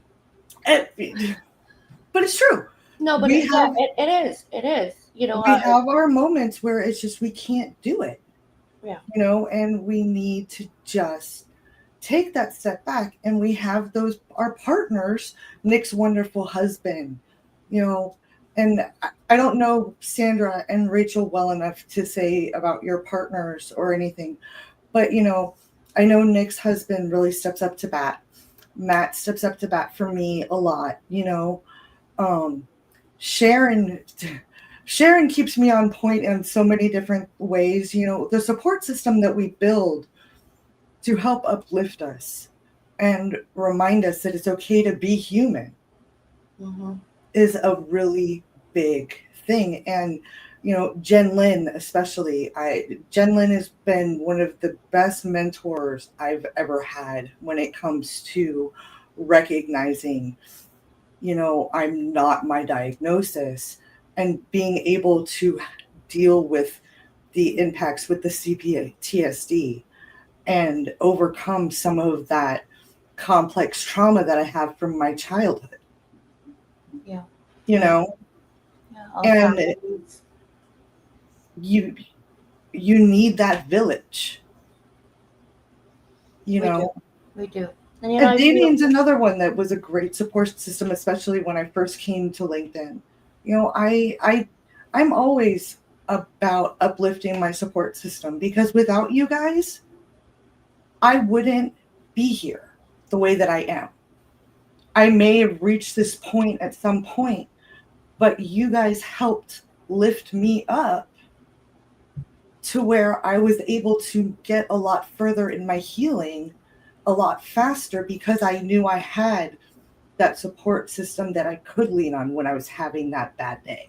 But it's true. No, but it is. It is. We have our moments where it's just we can't do it. Yeah. And we need to just take that step back. And we have our partners, Nick's wonderful husband, and I don't know Sandra and Rachel well enough to say about your partners or anything, but I know Nick's husband really steps up to bat. Matt steps up to bat for me a lot. Sharon keeps me on point in so many different ways. The support system that we build to help uplift us and remind us that it's okay to be human is a really big thing. And Jen Lynn especially, Jen Lynn has been one of the best mentors I've ever had when it comes to recognizing I'm not my diagnosis, and being able to deal with the impacts with the CPTSD and overcome some of that complex trauma that I have from my childhood. Yeah. And you need that village. We do. And Damien's another one that was a great support system, especially when I first came to LinkedIn. I'm always about uplifting my support system, because without you guys, I wouldn't be here the way that I am. I may have reached this point at some point, but you guys helped lift me up to where I was able to get a lot further in my healing a lot faster, because I knew I had that support system that I could lean on when I was having that bad day.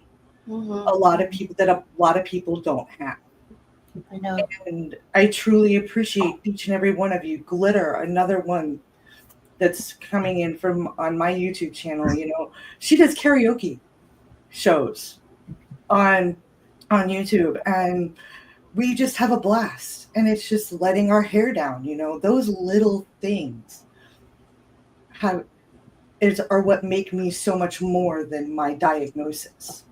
A lot of people don't have. I know. And I truly appreciate each and every one of you. Glitter, another one that's coming in from on my YouTube channel. You know, she does karaoke shows on YouTube, and we just have a blast. And it's just letting our hair down. You know, those little things are what make me so much more than my diagnosis.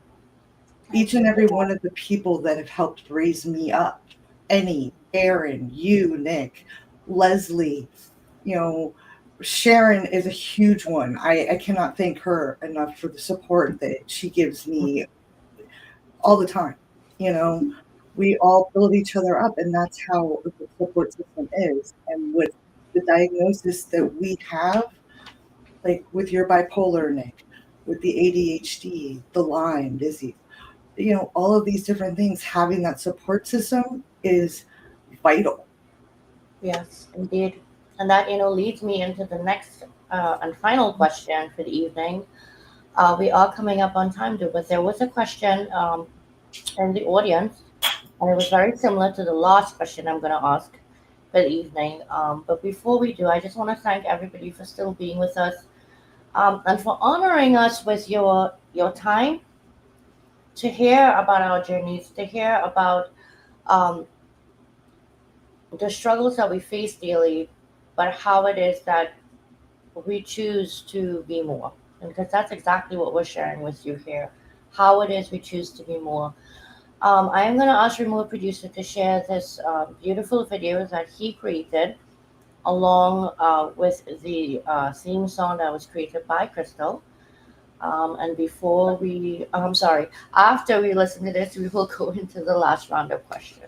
Each and every one of the people that have helped raise me up, Annie, Aaron, you, Nick, Leslie, you know, Sharon is a huge one. I cannot thank her enough for the support that she gives me all the time. You know, we all build each other up, and that's how the support system is. And with the diagnosis that we have, like with your bipolar, Nick, with the ADHD, the Lyme disease, you know, all of these different things, having that support system is vital. Yes, indeed. And that, leads me into the next and final question for the evening. We are coming up on time, too, but there was a question in the audience, and it was very similar to the last question I'm going to ask for the evening. But before we do, I just want to thank everybody for still being with us and for honoring us with your time to hear about our journeys, to hear about the struggles that we face daily, but how it is that we choose to be more. And because that's exactly what we're sharing with you here, how it is we choose to be more. I am going to ask remote producer to share this beautiful video that he created along with the theme song that was created by Crystal. And after we listen to this, we will go into the last round of questions.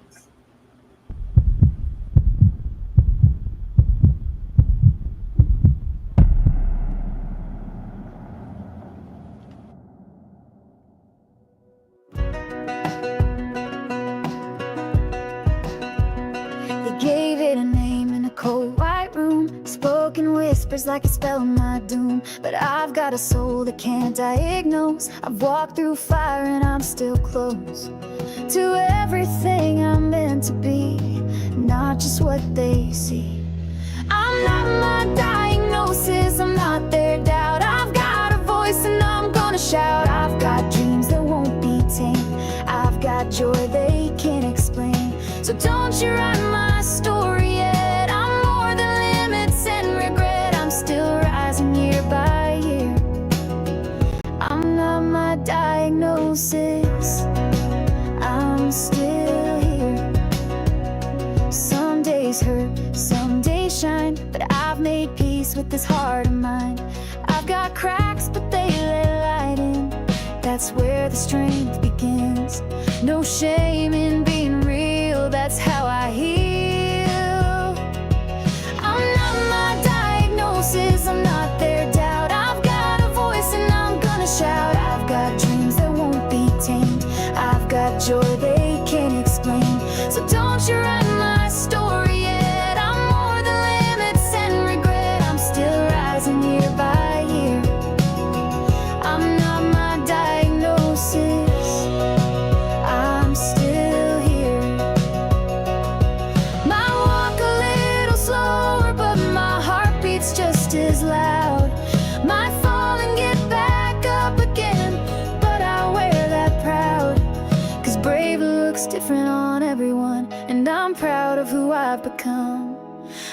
Gave it a name in a cold white room, spoken whispers like a spell of my doom. But I've got a soul that can't diagnose. I've walked through fire and I'm still close to everything I'm meant to be, not just what they see. I'm not my diagnosis, I'm not their doubt. I've got a voice and I'm gonna shout. I've got dreams that won't be tamed. I've got joy they can't explain. So don't you write my story yet. I'm more than limits and regret. I'm still rising year by year. I'm not my diagnosis, I'm still here. Some days hurt, some days shine, but I've made peace with this heart of mine. I've got cracks, but they let light in. That's where the strength begins. No shame in being real, that's how I heal. I'm not my diagnosis, I'm not their doubt. I've got a voice and I'm gonna shout. I've got dreams that won't be tamed. I've got joy they can't explain. So don't you write my story yet. I'm more than limits and regret. I'm still rising year by year. I'm not my diagnosis, I'm still here. Might walk a little slower, but my heart beats just as loud. Might fall and get back up again, but I wear that proud. 'Cause brave looks different on everyone, and I'm proud of who I've become.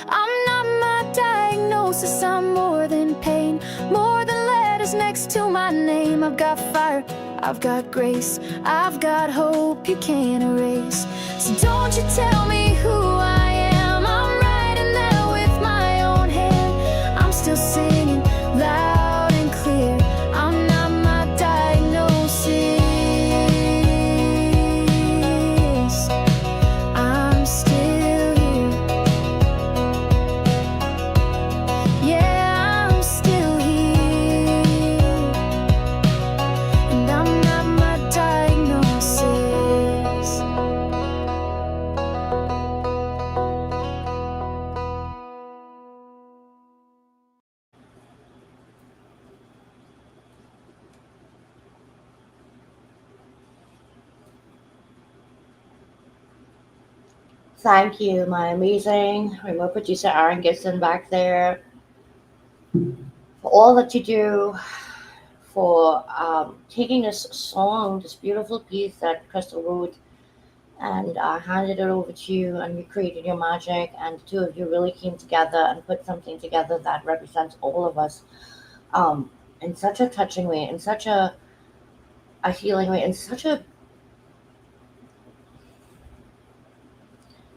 I'm not my diagnosis, I'm more than pain, more than letters next to my name. I've got fire, I've got grace, I've got hope you can't erase. So don't you tell me who I am, I'm writing that with my own hand. I'm still singing loud and clear. I'm not my diagnosis, I'm still here. Yeah, I'm still here. And I'm not my diagnosis. Thank you, my amazing remote producer Aaron Gibson back there, for all that you do, for taking this song, this beautiful piece that Crystal wrote, and handed it over to you, and you created your magic, and the two of you really came together and put something together that represents all of us in such a touching way, in such a healing way, in such a,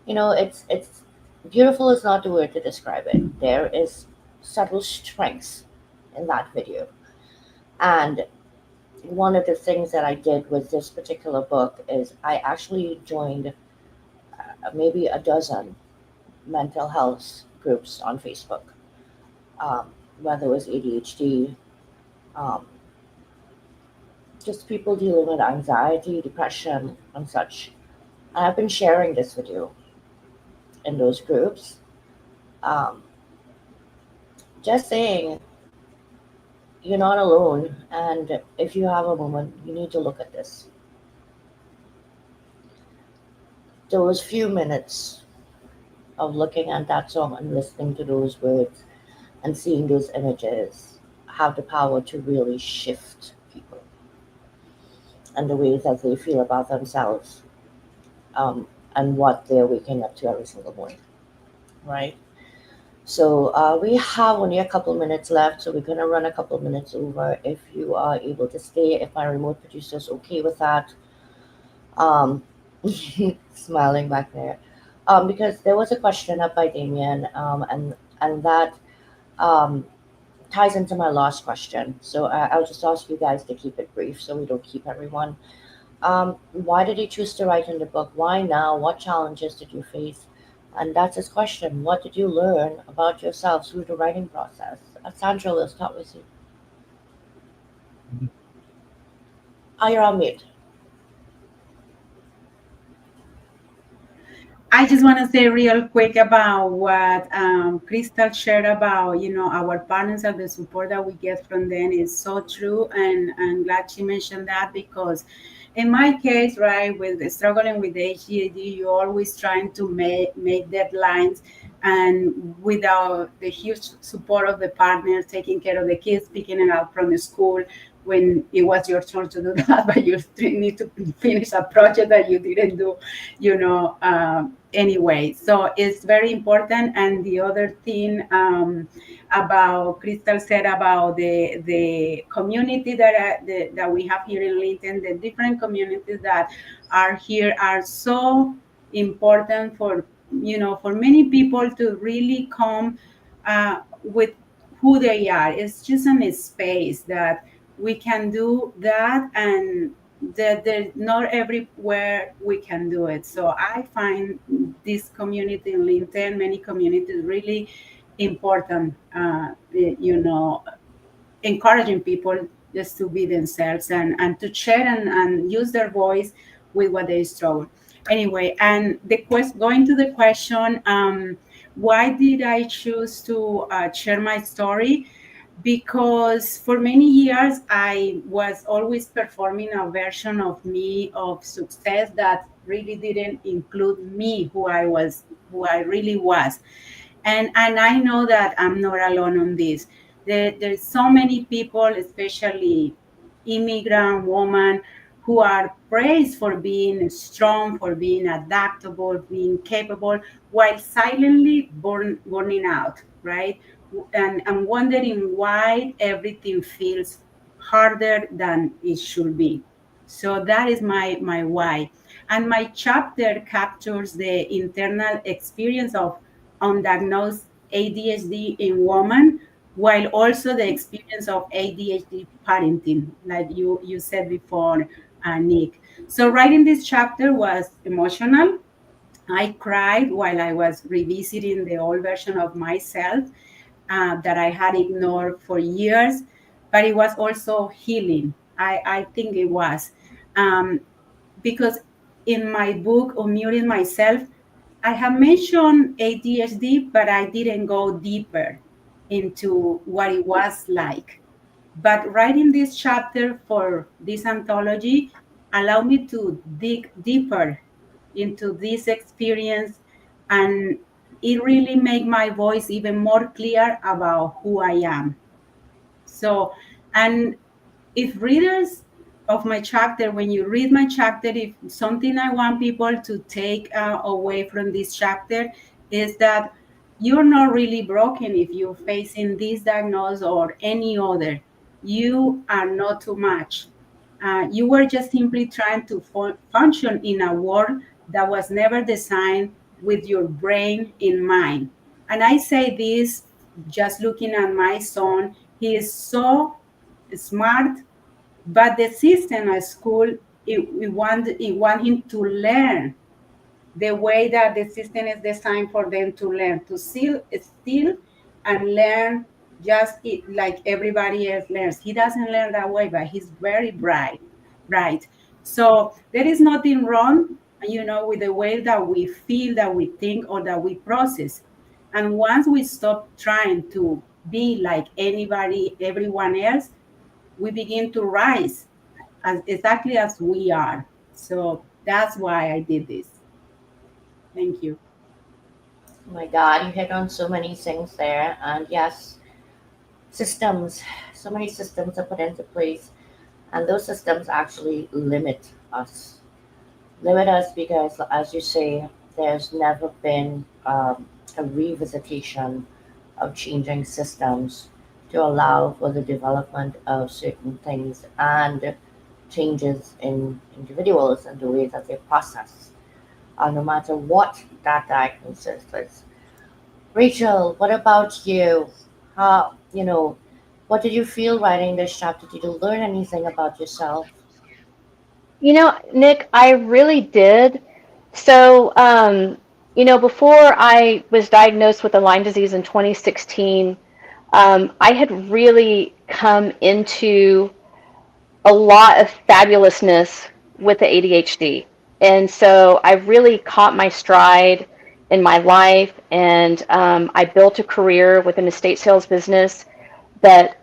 it's beautiful is not the word to describe it. There is subtle strengths in that video. And one of the things that I did with this particular book is I actually joined maybe a dozen mental health groups on Facebook, whether it was ADHD, um, just people dealing with anxiety, depression, and such. And I've been sharing this with you in those groups. Um, just saying, you're not alone. And if you have a moment, you need to look at this. Those few minutes of looking at that song and listening to those words and seeing those images have the power to really shift people and the ways that they feel about themselves, and what they're waking up to every single morning, right? So we have only a couple minutes left, so we're going to run a couple minutes over. If you are able to stay, if my remote producer is okay with that, um, smiling back there, because there was a question up by Damien, and that um, ties into my last question. So I'll just ask you guys to keep it brief, so we don't keep everyone. Why did you choose to write in the book? Why now? What challenges did you face? And that's his question. What did you learn about yourself through the writing process? Sandra, we'll start with you. You're on mute. I just want to say real quick about what Crystal shared about, our partners and the support that we get from them is so true. And I'm glad she mentioned that, because in my case, right, with struggling with ADHD, you're always trying to make deadlines. And without the huge support of the partners, taking care of the kids, picking it up from the school, when it was your turn to do that, but you still need to finish a project that you didn't do, anyway. So it's very important. And the other thing about Crystal said about the community that we have here in Lincoln, the different communities that are here are so important for many people to really come with who they are. It's just a space that we can do that, and that there's not everywhere we can do it. So I find this community in Lincoln, many communities, really important. Encouraging people just to be themselves, and to share and use their voice with what they struggle. Anyway, and going to the question, why did I choose to share my story? Because for many years I was always performing a version of me of success that really didn't include me, who I really was. And I know that I'm not alone on this. There's so many people, especially immigrant women, who are praised for being strong, for being adaptable, being capable, while silently burning out, right? And I'm wondering why everything feels harder than it should be. So that is my why. And my chapter captures the internal experience of undiagnosed ADHD in women, while also the experience of ADHD parenting, like you said before, Nick. So writing this chapter was emotional. I cried while I was revisiting the old version of myself that I had ignored for years, but it was also healing. I think it was. Um, because in my book, Unmuting Myself, I have mentioned ADHD, but I didn't go deeper into what it was like. But writing this chapter for this anthology allowed me to dig deeper into this experience and it really made my voice even more clear about who I am. So, and if readers of my chapter, when you read my chapter, if something I want people to take away from this chapter is that you're not really broken if you're facing this diagnosis or any other. You are not too much. You were just simply trying to function in a world that was never designed with your brain in mind. And I say this just looking at my son. He is so smart, but the system at school, it want him to learn the way that the system is designed for them to learn, to still and learn just like everybody else learns. He doesn't learn that way, but he's very bright, right? So there is nothing wrong, with the way that we feel, that we think, or that we process. And once we stop trying to be like everyone else, we begin to rise as exactly as we are. So that's why I did this. Thank you. Oh my God, you hit on so many things there. And yes, systems, so many systems are put into place, and those systems actually limit us. Limit us because, as you say, there's never been a revisitation of changing systems to allow for the development of certain things and changes in individuals and the way that they process, no matter what that diagnosis is. Rachel, what about you? How, what did you feel writing this chapter? Did you learn anything about yourself? Nick, I really did. So, before I was diagnosed with the Lyme disease in 2016, I had really come into a lot of fabulousness with the ADHD. And so I really caught my stride in my life, and I built a career with an estate sales business that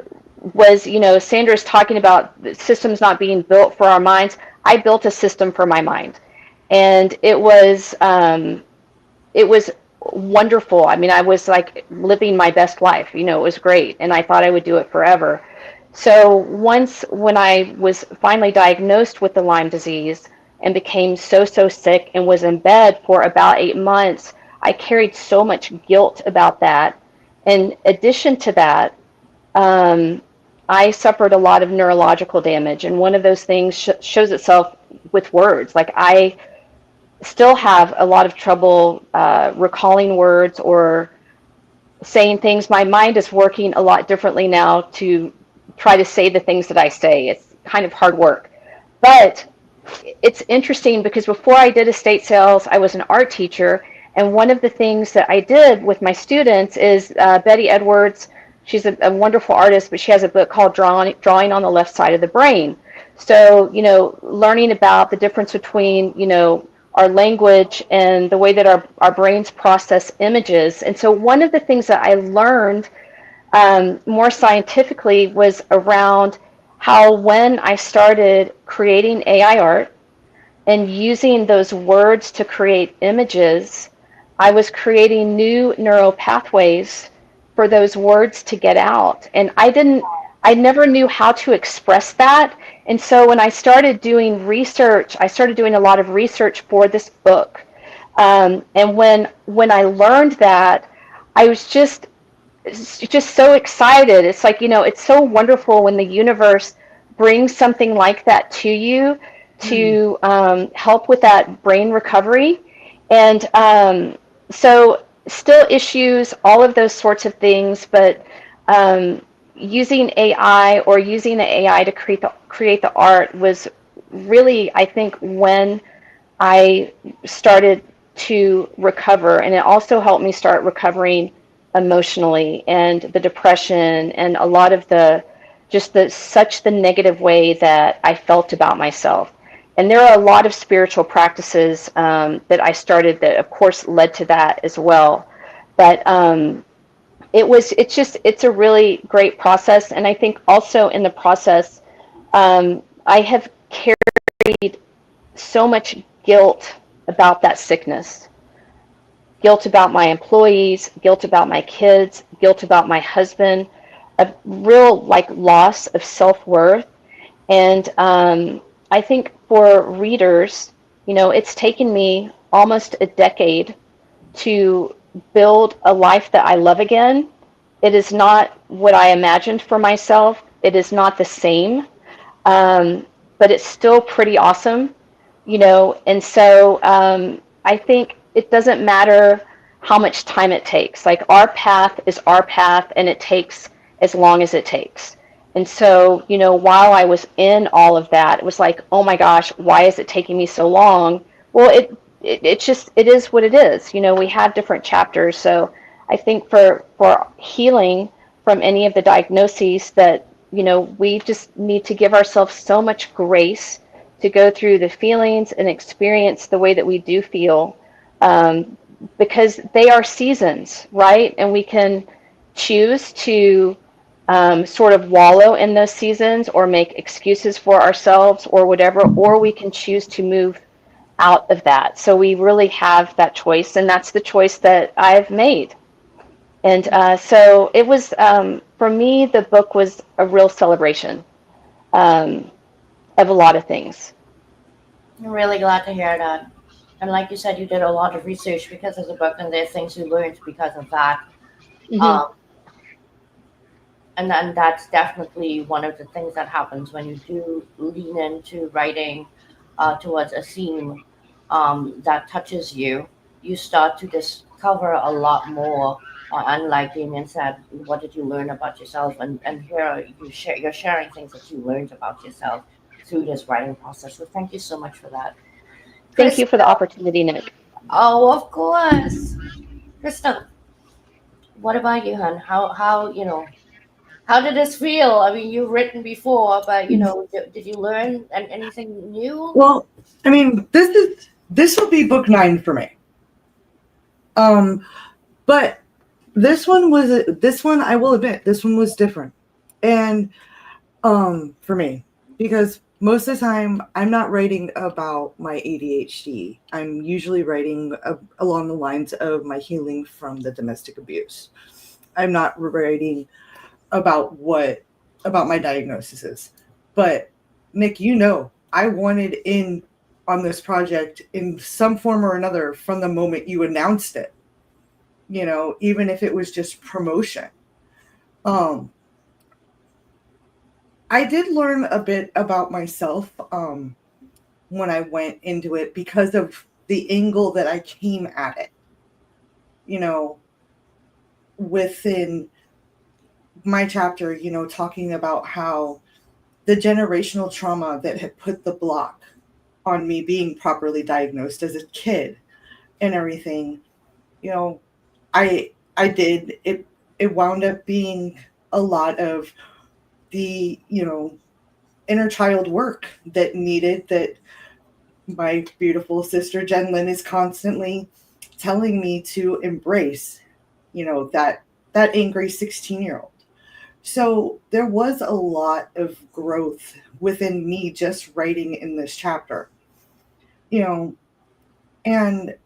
was, Sandra's talking about systems not being built for our minds. I built a system for my mind, and it was wonderful. I mean, I was like living my best life. It was great, and I thought I would do it forever. So when I was finally diagnosed with the Lyme disease and became so sick and was in bed for about 8 months, I carried so much guilt about that. In addition to that, I suffered a lot of neurological damage, and one of those things shows itself with words. Like, I still have a lot of trouble recalling words or saying things. My mind is working a lot differently now to try to say the things that I say. It's kind of hard work. But it's interesting because before I did estate sales, I was an art teacher. And one of the things that I did with my students is Betty Edwards. She's a wonderful artist, but she has a book called Drawing on the Left Side of the Brain. So, learning about the difference between, our language and the way that our brains process images. And so one of the things that I learned more scientifically was around how when I started creating AI art and using those words to create images, I was creating new neural pathways for those words to get out. And I never knew how to express that. And so when I started doing research, I started doing a lot of research for this book. And when I learned that, I was just so excited. It's like, it's so wonderful when the universe brings something like that to you to help with that brain recovery. And so still issues, all of those sorts of things, but using AI or using the AI to create the art was really, I think, when I started to recover. And it also helped me start recovering emotionally, and the depression and a lot of the negative way that I felt about myself. And there are a lot of spiritual practices that I started that, of course, led to that as well. But it's a really great process. And I think also in the process, I have carried so much guilt about that sickness. guilt about my employees, guilt about my kids, guilt about my husband, a real like loss of self-worth. And I think for readers, you know, it's taken me almost a decade to build a life that I love again. It is not what I imagined for myself. It is not the same, but it's still pretty awesome, you know. And so I think it doesn't matter how much time it takes. Like our path is our path, and it takes as long as it takes. And so, you know, while I was in all of that, it was like, oh my gosh, why is it taking me so long? Well, it just, it is what it is. You know, we have different chapters. So I think for healing from any of the diagnoses, that, you know, we just need to give ourselves so much grace to go through the feelings and experience the way that we do feel, because they are seasons, right? And we can choose to sort of wallow in those seasons or make excuses for ourselves or whatever, or we can choose to move out of that. So we really have that choice, and that's the choice that I've made. And so it was, for me, the book was a real celebration of a lot of things. I'm really glad to hear that. And like you said, you did a lot of research because of the book, and there's things you learned because of that. Mm-hmm. And then that's definitely one of the things that happens when you do lean into writing towards a theme that touches you. You start to discover a lot more. Unlike Damien said, what did you learn about yourself? And here you're sharing things that you learned about yourself through this writing process. So thank you so much for that. Thank you for the opportunity, Nick. Oh, of course. Crystal, what about you, hon? How you know? How did this feel? I mean, you've written before, but you know, did you learn anything new? Well, I mean, this will be book 9 for me. But this one I will admit, this one was different. And for me, because most of the time I'm not writing about my ADHD. I'm usually writing along the lines of my healing from the domestic abuse. I'm not writing about my diagnoses. But Nick, you know, I wanted in on this project in some form or another from the moment you announced it. You know, even if it was just promotion. I did learn a bit about myself when I went into it because of the angle that I came at it. You know, within my chapter, you know, talking about how the generational trauma that had put the block on me being properly diagnosed as a kid and everything, you know, I did it. It wound up being a lot of the, you know, inner child work that my beautiful sister Jen Lynn is constantly telling me to embrace, you know, that angry 16-year-old. So there was a lot of growth within me just writing in this chapter, you know, and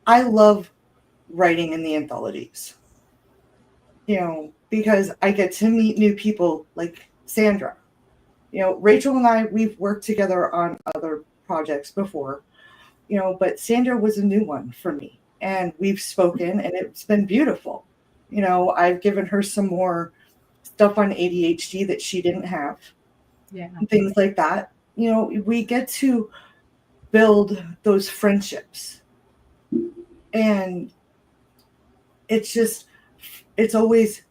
I love writing in the anthologies, you know, because I get to meet new people like Sandra. You know, Rachel and I, we've worked together on other projects before, you know, but Sandra was a new one for me. And we've spoken and it's been beautiful. You know, I've given her some more stuff on ADHD that she didn't have. Yeah. Things like that. You know, we get to build those friendships. And it's just, it's always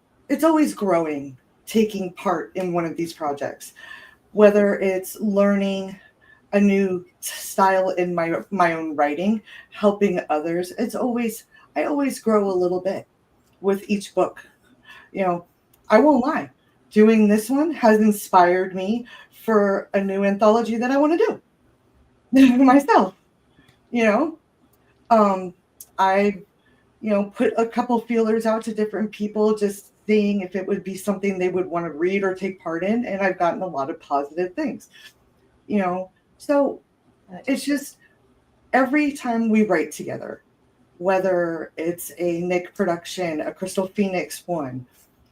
growing, taking part in one of these projects, whether it's learning a new style in my own writing, helping others. I always grow a little bit with each book. You know, I won't lie. Doing this one has inspired me for a new anthology that I want to do myself. You know, I, you know, put a couple feelers out to different people, just seeing if it would be something they would want to read or take part in. And I've gotten a lot of positive things, you know. So it's just every time we write together, whether it's a Nick production, a Crystal Phoenix one,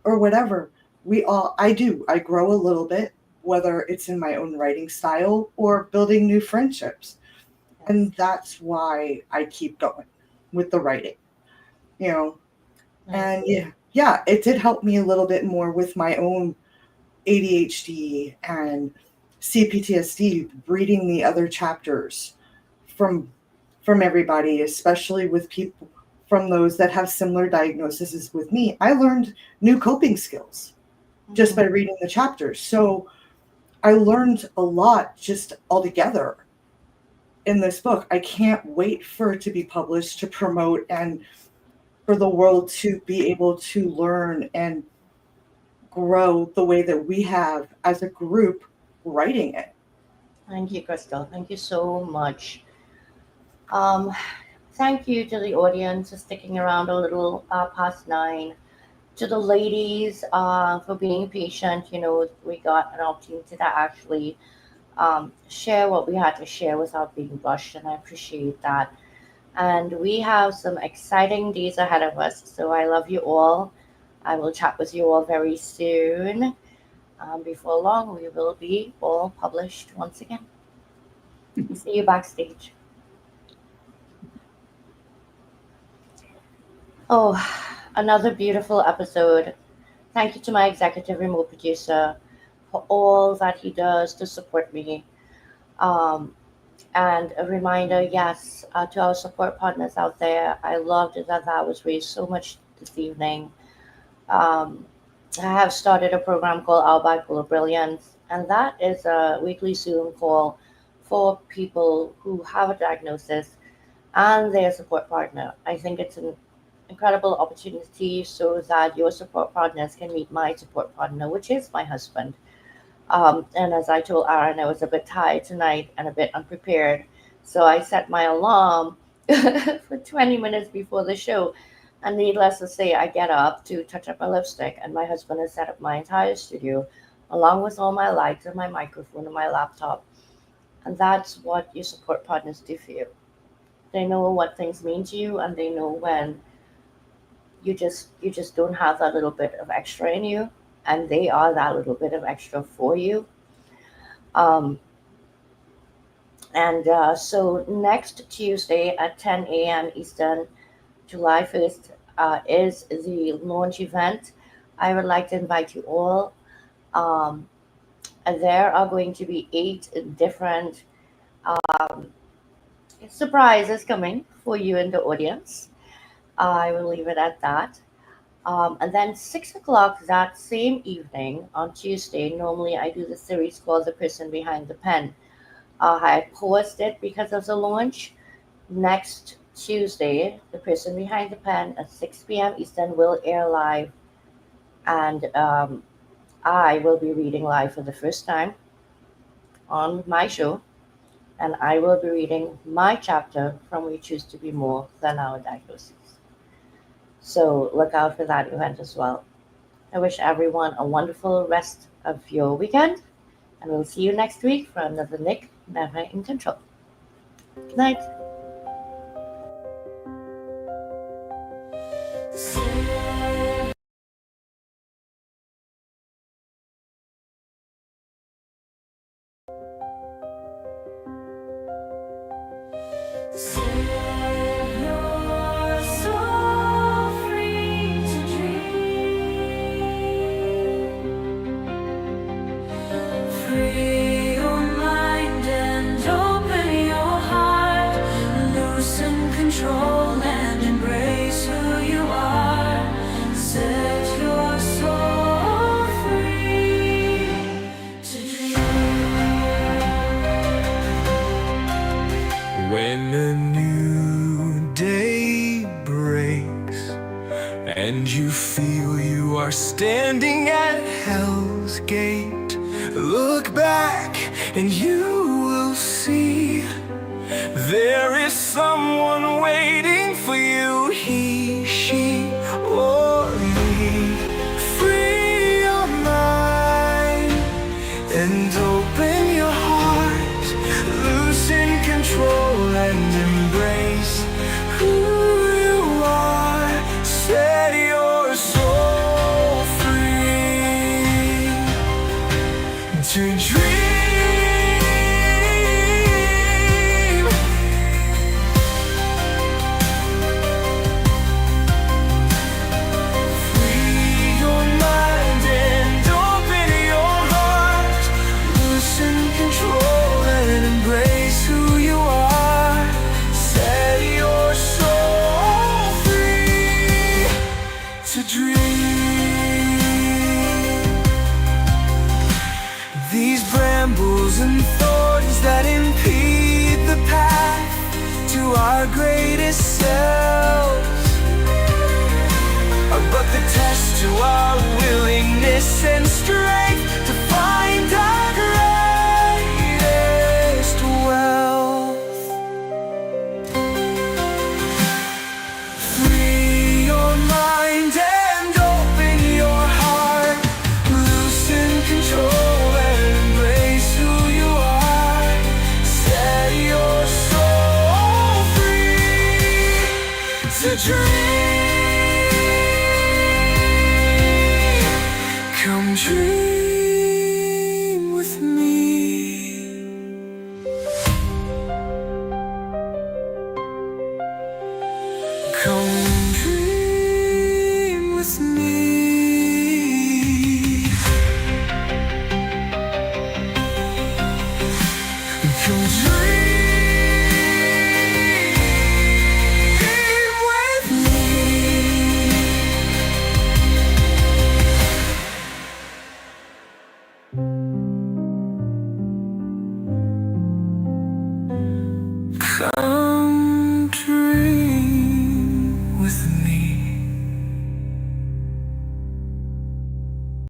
or whatever. I grow a little bit, whether it's in my own writing style or building new friendships. And that's why I keep going with the writing, you know. And yeah, it did help me a little bit more with my own ADHD and CPTSD, reading the other chapters from everybody, especially with people from those that have similar diagnoses with me. I learned new coping skills just by reading the chapters. So I learned a lot just altogether in this book. I can't wait for it to be published, to promote, and for the world to be able to learn and grow the way that we have as a group writing it. Thank you, Crystal. Thank you so much. Thank you to the audience for sticking around a little past 9. To the ladies for being patient. You know, we got an opportunity to actually share what we had to share without being rushed, and I appreciate that. And we have some exciting days ahead of us. So I love you all. I will chat with you all very soon. Before long, we will be all published once again. See you backstage. Oh, another beautiful episode. Thank you to my executive remote producer for all that he does to support me. And a reminder, yes, to our support partners out there. I loved that was raised so much this evening. I have started a program called Our Bipolar Brilliance, and that is a weekly Zoom call for people who have a diagnosis and their support partner. I think it's an incredible opportunity so that your support partners can meet my support partner, which is my husband. And as I told Aaron, I was a bit tired tonight and a bit unprepared. So I set my alarm for 20 minutes before the show. And needless to say, I get up to touch up my lipstick, and my husband has set up my entire studio, along with all my lights and my microphone and my laptop. And that's what your support partners do for you. They know what things mean to you, and they know when you just don't have that little bit of extra in you, and they are that little bit of extra for you. So next Tuesday at 10 a.m. Eastern, July 1st, is the launch event. I would like to invite you all. And there are going to be 8 different surprises coming for you in the audience. I will leave it at that. And then 6 o'clock that same evening on Tuesday, normally I do the series called The Person Behind the Pen. I paused it because of the launch. Next Tuesday, The Person Behind the Pen at 6 p.m. Eastern will air live. And I will be reading live for the first time on my show. And I will be reading my chapter from We Choose to Be More Than Our Diagnosis. So look out for that event as well. I wish everyone a wonderful rest of your weekend, and we'll see you next week for another Nick Never in Control. Good night. Free your mind and open your heart. Loosen control and embrace who you are. Set your soul free to dream. When a new day breaks and you feel you are standing at hell's gate, look back and you will see there is someone waiting for you. He, she, or me. Free your mind and open your heart. Loosen control and embrace who you greatest selves. But the test to our willingness and strength to find our greatest wealth. Free your mind and open your heart. Loosen control and embrace who you are. Set your soul free to dream. Come dream with me. Come dream with me. Come dream with me. Come